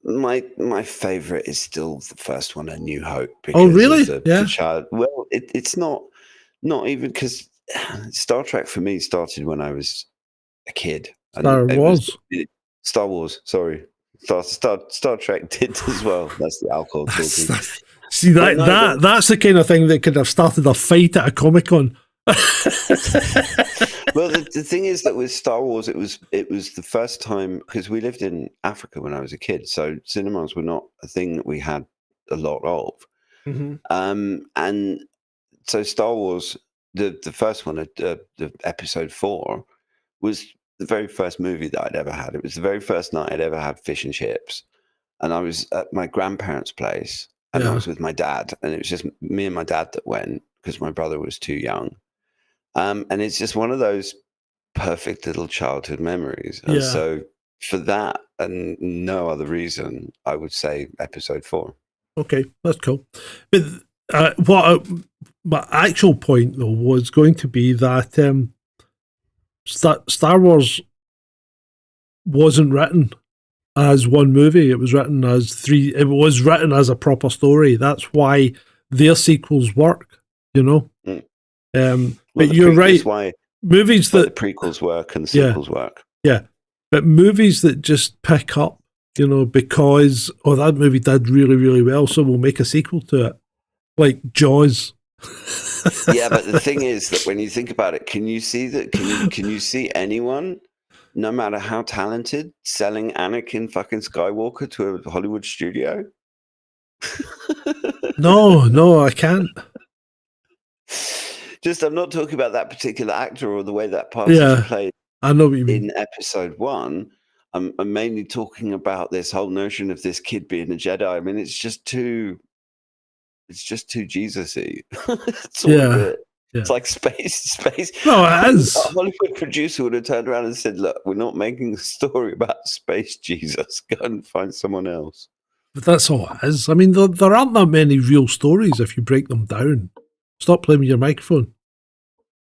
My favorite is still the first one, A New Hope. Because oh, really? The child. Well, it's not even because Star Trek for me started when I was a kid. Star Wars. Sorry, Star Trek did as well. That's the alcohol talking. See that's the kind of thing that could have started a fight at a Comic-Con. Well, the thing is that with Star Wars, it was the first time, because we lived in Africa when I was a kid, so cinemas were not a thing that we had a lot of. Mm-hmm. And so Star Wars, the first one, the episode 4, was the very first movie that I'd ever had. It was the very first night I'd ever had fish and chips, and I was at my grandparents' place, and I was with my dad, and it was just me and my dad that went because my brother was too young. And it's just one of those perfect little childhood memories. And so for that and no other reason, I would say episode 4. Okay, that's cool. But my actual point, though, was going to be that Star Wars wasn't written as one movie. It was written as 3. It was written as a proper story. That's why their sequels work, you know? But you're right. Why movies that the prequels work and sequels work. Yeah. But movies that just pick up, you know, because that movie did really, really well, so we'll make a sequel to it. Like Jaws. Yeah, but the thing is that when you think about it, can you see that? Can you see anyone, no matter how talented, selling Anakin fucking Skywalker to a Hollywood studio? No, I can't. I'm not talking about that particular actor or the way that part is played. I know what you mean. In episode 1, I'm mainly talking about this whole notion of this kid being a Jedi. I mean, it's just too Jesus-y. It's all a bit. Yeah. It's like space. No, it is. A Hollywood producer would have turned around and said, "Look, we're not making a story about space Jesus. Go and find someone else." But that's all it is. I mean, there aren't that many real stories if you break them down. Stop playing with your microphone.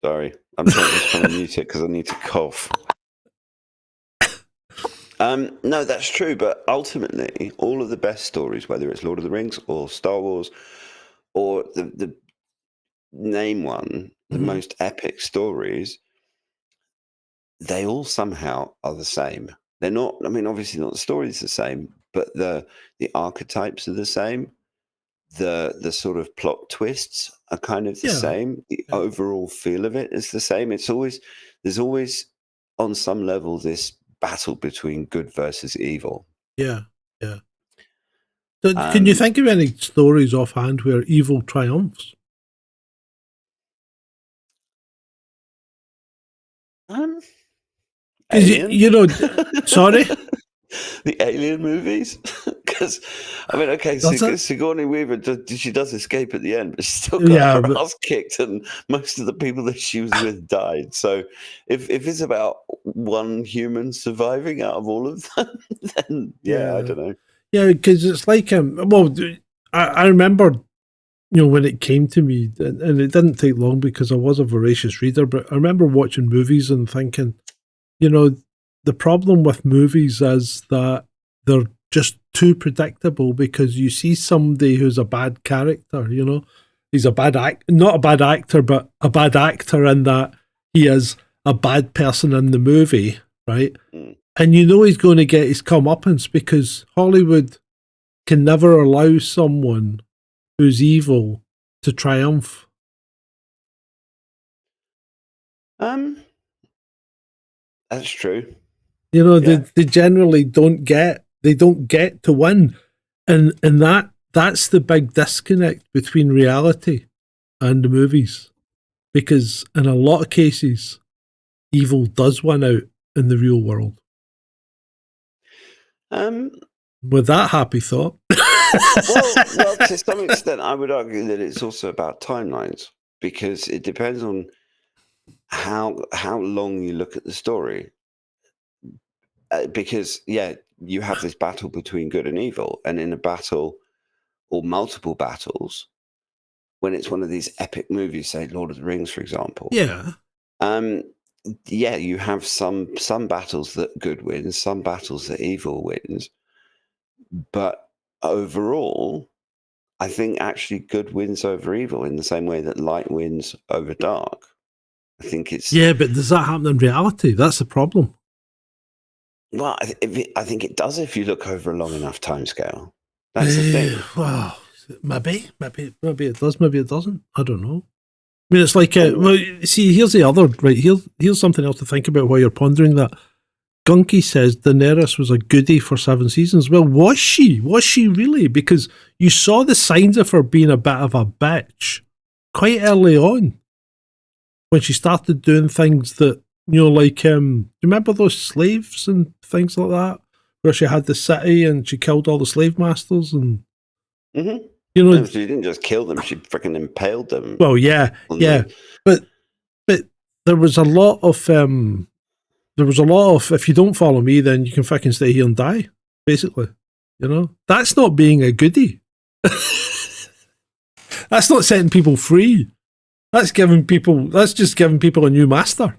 Sorry, I'm trying to mute it because I need to cough. No, that's true. But ultimately, all of the best stories, whether it's Lord of the Rings or Star Wars, or the name one, the most epic stories, they all somehow are the same. They're not. I mean, obviously, not the story's the same, but the archetypes are the same. The sort of plot twists are kind of the same. The overall feel of it is the same. There's always on some level this battle between good versus evil. Yeah. So can you think of any stories offhand where evil triumphs? Alien? Sorry? The Alien movies? Because, I mean, okay, Sigourney Weaver, she does escape at the end, but she's still got her ass kicked, and most of the people that she was with died. So if it's about one human surviving out of all of them, then, I don't know. Yeah, because it's like, I remember, when it came to me, and it didn't take long because I was a voracious reader, but I remember watching movies and thinking, the problem with movies is that they're just too predictable, because you see somebody who's a bad character, he's a bad not a bad actor, but a bad actor in that he is a bad person in the movie, right? And he's going to get his comeuppance, because Hollywood can never allow someone who's evil to triumph. That's true. They generally don't get to win, and that's the big disconnect between reality and the movies, because in a lot of cases, evil does win out in the real world. With that happy thought, well, to some extent, I would argue that it's also about timelines, because it depends on how long you look at the story. Because you have this battle between good and evil, and in a battle or multiple battles, when it's one of these epic movies, say Lord of the Rings, for example, you have some battles that good wins, some battles that evil wins, but overall, I think actually good wins over evil in the same way that light wins over dark. I think it's but does that happen in reality? That's the problem. Well, I think it does if you look over a long enough timescale. That's the thing. Well, maybe it does, maybe it doesn't. I don't know. I mean, it's like, see, here's the other, right, here's something else to think about while you're pondering that. Gunky says Daenerys was a goodie for 7 seasons. Well, was she? Was she really? Because you saw the signs of her being a bit of a bitch quite early on, when she started doing things that, like, do you remember those slaves and things like that, where she had the city and she killed all the slave masters and, No, she didn't just kill them; she freaking impaled them. Well, but there was a lot of if you don't follow me, then you can fucking stay here and die. Basically, that's not being a goodie. That's not setting people free. That's just giving people a new master.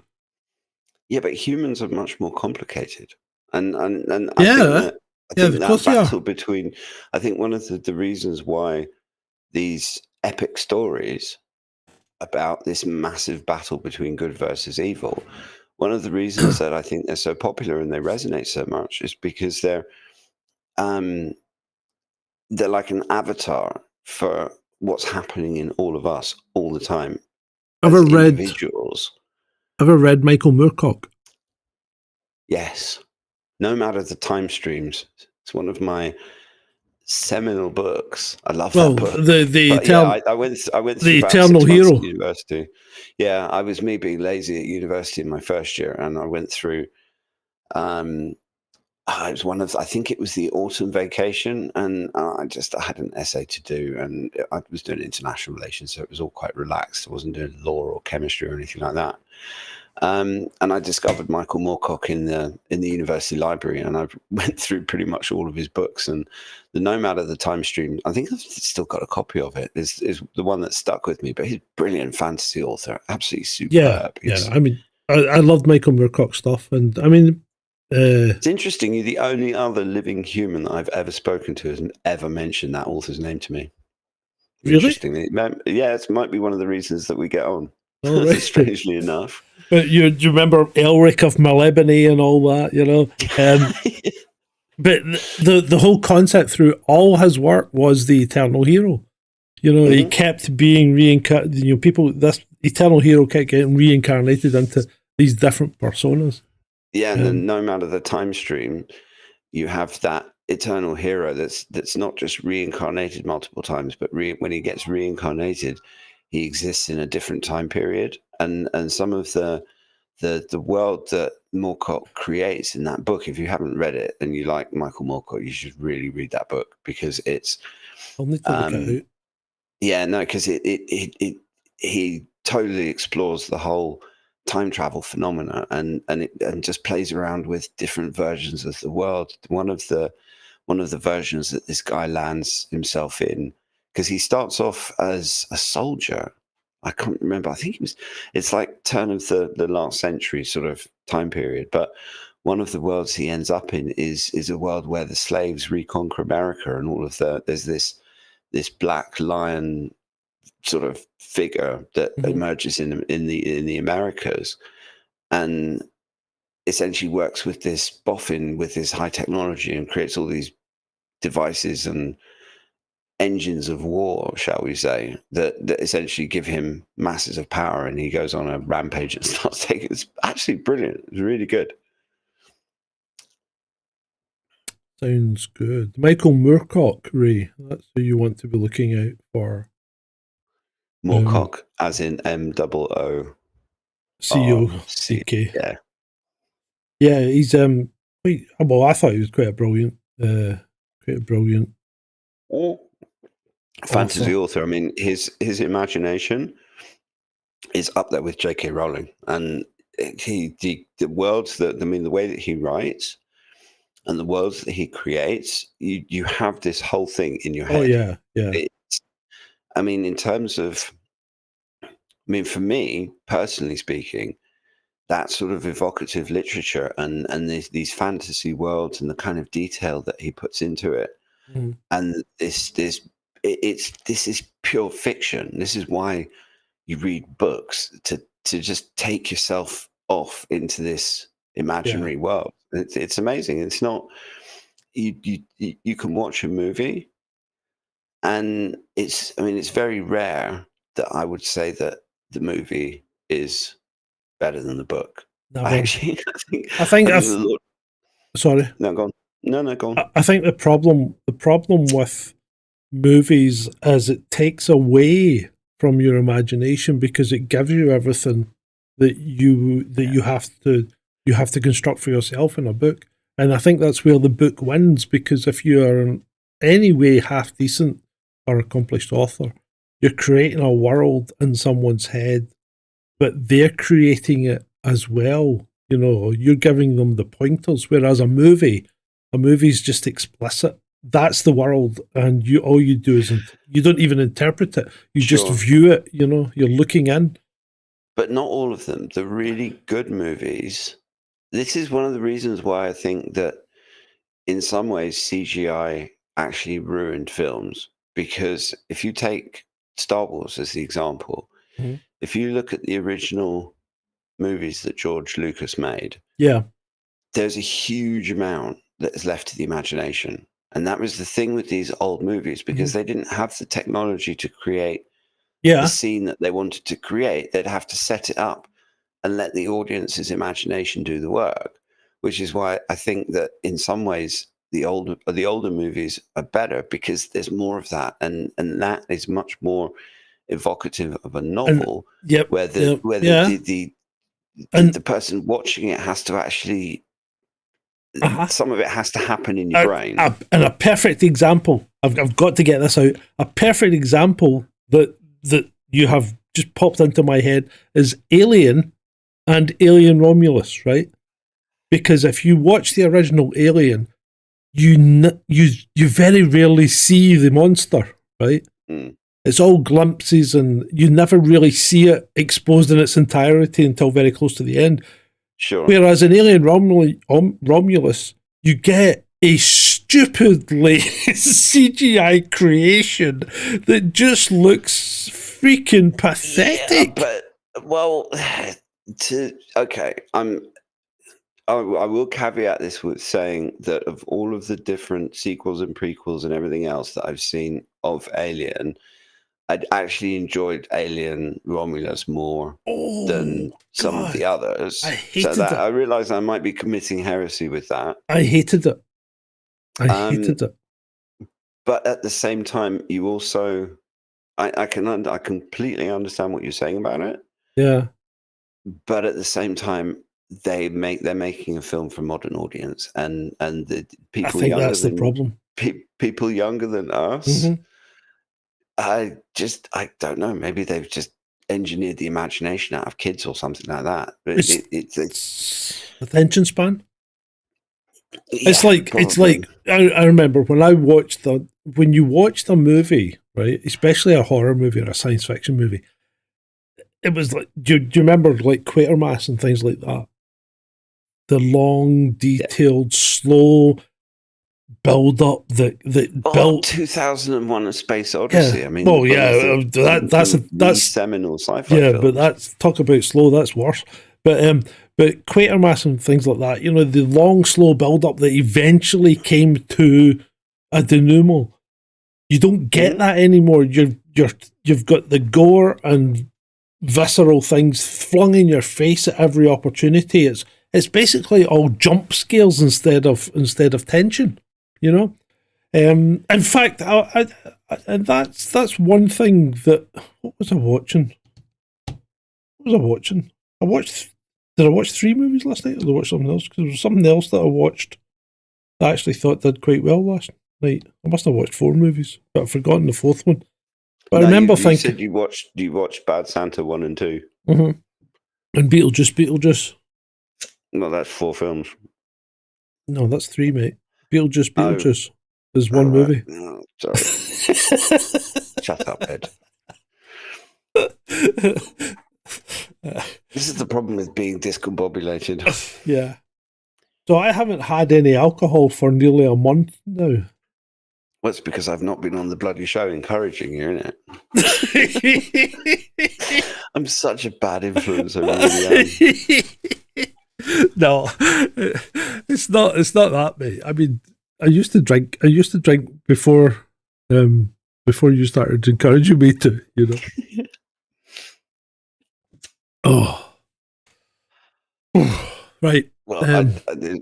Yeah, but humans are much more complicated, and I think that battle between. I think one of the reasons why these epic stories about this massive battle between good versus evil, one of the reasons that I think they're so popular and they resonate so much is because they're like an avatar for what's happening in all of us all the time. Ever read Michael Moorcock? Yes. No Matter the Time Streams. It's one of my seminal books. I love that book. I went through the Eternal Hero university. Yeah, I was me being lazy at university in my first year, and I went through it was one of, I think it was the autumn vacation, and I had an essay to do, and I was doing international relations, so it was all quite relaxed. I wasn't doing law or chemistry or anything like that. And I discovered Michael Moorcock in the university library, and I went through pretty much all of his books. And The Nomad of the Time Stream, I think I've still got a copy of it, is the one that stuck with me. But he's a brilliant fantasy author, absolutely superb. Yeah. I mean, I loved Michael Moorcock stuff, and I mean, it's interesting. You're the only other living human that I've ever spoken to has ever mentioned that author's name to me. Really? Interestingly, yeah, it might be one of the reasons that we get on. All right. Strangely enough. But do you remember Elric of Melibone and all that? You know, but the whole concept through all his work was the eternal hero. You know, he kept being reincarnated. You know, this eternal hero kept getting reincarnated into these different personas. Yeah, and the Nomad of the Time Stream, you have that eternal hero that's not just reincarnated multiple times, but when he gets reincarnated, he exists in a different time period. And some of the world that Moorcock creates in that book, if you haven't read it and you like Michael Moorcock, you should really read that book, because it's I'll need to look it out. Yeah, no, because he totally explores the whole time travel phenomena, and just plays around with different versions of the world. One of the versions that this guy lands himself in, because he starts off as a soldier. I can't remember. I think it's like turn of the last century sort of time period. But one of the worlds he ends up in is a world where the slaves reconquer America, and all of there's this black lion sort of figure that emerges in the Americas, and essentially works with this boffin with his high technology and creates all these devices and engines of war, shall we say, that essentially give him masses of power, and he goes on a rampage and starts taking. It's actually brilliant. It's really good. Sounds good. Michael Moorcock, Ray. That's who you want to be looking out for. Moorcock, as in MOOCK. Yeah. Yeah, he's well, I thought he was quite a brilliant fantasy author. I mean, his imagination is up there with J.K. Rowling, and the worlds that, I mean, the way that he writes and the worlds that he creates, you have this whole thing in your head. Oh yeah. I mean, in terms of, for me personally speaking, that sort of evocative literature and these fantasy worlds and the kind of detail that he puts into it, and this is pure fiction. This is why you read books, to just take yourself off into this imaginary world. It's amazing. It's not you can watch a movie, and it's very rare that I would say that the movie is better than the book. I think sorry. No, go on. No, go on. I think the problem with movies is it takes away from your imagination, because it gives you everything that you have to construct for yourself in a book. And I think that's where the book wins, because if you are in any way half decent or accomplished author, you're creating a world in someone's head, but they're creating it as well. You know, you're giving them the pointers, whereas a movie's just explicit. That's the world, and all you do is you don't even interpret it. You just view it. You know, you're looking in. But not all of them. The really good movies. This is one of the reasons why I think that in some ways CGI actually ruined films. Because if you take Star Wars as the example, if you look at the original movies that George Lucas made, there's a huge amount that is left to the imagination. And that was the thing with these old movies, because they didn't have the technology to create the scene that they wanted to create. They'd have to set it up and let the audience's imagination do the work, which is why I think that in some ways the older movies are better, because there's more of that, and that is much more evocative of a novel, where the person watching it has to actually some of it has to happen in your brain. And a perfect example, I've got to get this out. A perfect example that you have just popped into my head is Alien and Alien Romulus, right? Because if you watch the original Alien, you very rarely see the monster, right? It's all glimpses, and you never really see it exposed in its entirety until very close to the end. Sure. Whereas in Alien Romulus, you get a stupidly CGI creation that just looks freaking pathetic. Yeah, I will caveat this with saying that of all of the different sequels and prequels and everything else that I've seen of Alien, I'd actually enjoyed Alien Romulus more than some of the others. I hated it. I realized I might be committing heresy with that. I hated it. I hated it. But at the same time, you also, I completely understand what you're saying about it. Yeah. But at the same time, they're making a film for a modern audience, and the people. I think that's the problem. People younger than us. Mm-hmm. I don't know. Maybe they've just engineered the imagination out of kids or something like that. But it's attention span. Yeah, it's like I remember when you watched a movie, right? Especially a horror movie or a science fiction movie. It was like, do you remember like Quatermass and things like that? The long, detailed, slow build up that built 2001: A Space Odyssey. Yeah. I mean, that's seminal sci-fi. Yeah, films. but that's talk about slow. That's worse. But Quatermass and things like that. You know, the long, slow build up that eventually came to a denouement. You don't get that anymore. You've got the gore and visceral things flung in your face at every opportunity. It's basically all jump scares instead of tension. You know, in fact, and that's one thing that. What was I watching? Did I watch 3 movies last night, or did I watch something else? Because there was something else that I watched that I actually thought did quite well last night. I must have watched 4 movies, but I've forgotten the 4th one. But I remember thinking, you said you watched Bad Santa 1 and 2, and Beetlejuice. No, that's 4 films. No, that's 3, mate. Beetlejuice. There's one movie. No, sorry. Shut up, Ed. This is the problem with being discombobulated. Yeah. So I haven't had any alcohol for nearly a month now. Well, it's because I've not been on the bloody show encouraging you, innit? I'm such a bad influence. I really am. No, it's not that, mate. I mean, I used to drink before you started encouraging me to, you know. Oh, right. Well,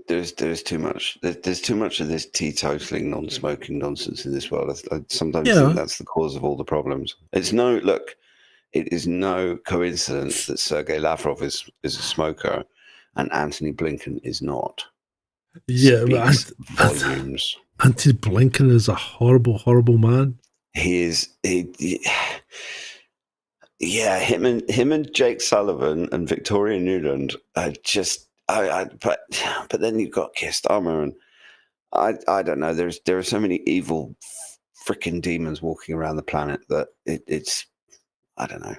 there's too much. There's too much of this teetotaling, non-smoking nonsense in this world. I sometimes think that's the cause of all the problems. It is no coincidence that Sergei Lavrov is a smoker and Antony Blinken is not. Yeah, but volumes. Antony Blinken is a horrible, horrible man. He is. Yeah, him and Jake Sullivan and Victoria Nuland are just. But then you've got Keir Starmer, and I don't know. There are so many evil freaking demons walking around the planet that it's. I don't know.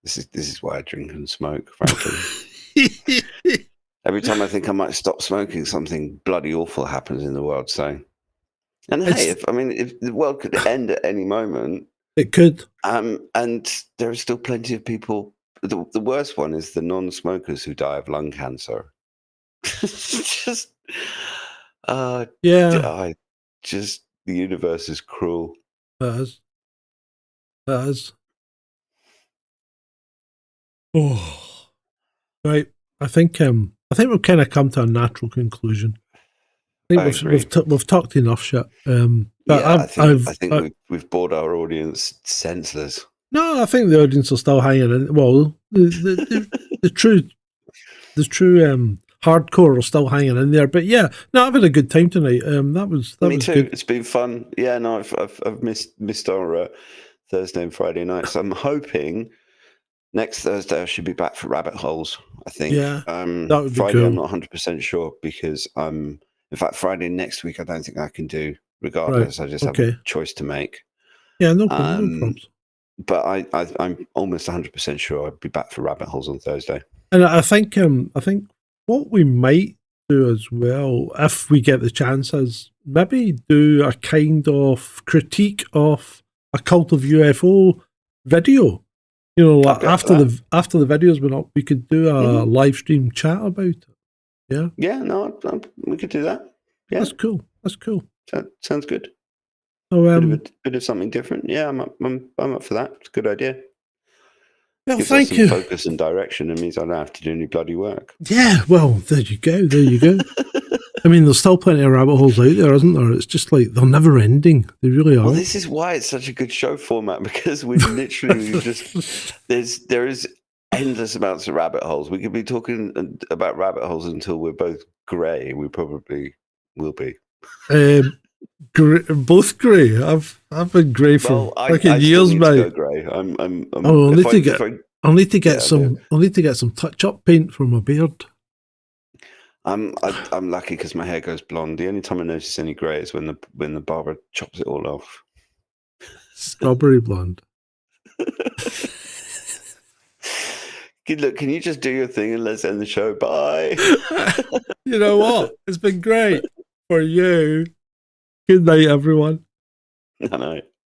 This is why I drink and smoke, frankly. Every time I think I might stop smoking, something bloody awful happens in the world. So, and hey, if the world could end at any moment, it could. And there are still plenty of people. The worst one is the non-smokers who die of lung cancer. Just, the universe is cruel. That is. Oh, right. I think we've kind of come to a natural conclusion. I think we've talked enough shit. But I think we've bored our audience senseless. No, I think the audience are still hanging in. Well, the true hardcore are still hanging in there. But yeah, no, I've had a good time tonight. That was Me too. good. It's been fun. Yeah, no, I've missed our Thursday and Friday nights. I'm hoping next Thursday I should be back for Rabbit Holes. I think. Yeah, that would be Friday cool. I'm not 100% sure because in fact Friday next week I don't think I can do. Regardless, Right. I just have a choice to make. Yeah, no problem. No problems. But I'm almost 100% sure I'll be back for Rabbit Holes on Thursday. And I think what we might do as well, if we get the chance, is maybe do a kind of critique of a Cult of UFO video. You know, like after the video's been up, we could do a live stream chat about it. Yeah. Yeah. No, we could do that. Yeah. That's cool. That's cool. That sounds good. So bit of something different. Yeah, I'm up for that. It's a good idea. Well, Gives thank us you. some focus and direction. It means I don't have to do any bloody work. Yeah, well, there you go. There you go. I mean, there's still plenty of rabbit holes out there, isn't there? It's just like they're never ending. They really are. Well, this is why it's such a good show format because we literally just there is endless amounts of rabbit holes. We could be talking about rabbit holes until we're both grey. We probably will be. Both grey. I've been grey for fucking years, mate. Grey. I'll need to get some touch-up paint for my beard. I'm lucky because my hair goes blonde. The only time I notice any grey is when the barber chops it all off. Strawberry blonde. Look, can you just do your thing and let's end the show? Bye. You know what? It's been great for you. Good night, everyone. I know.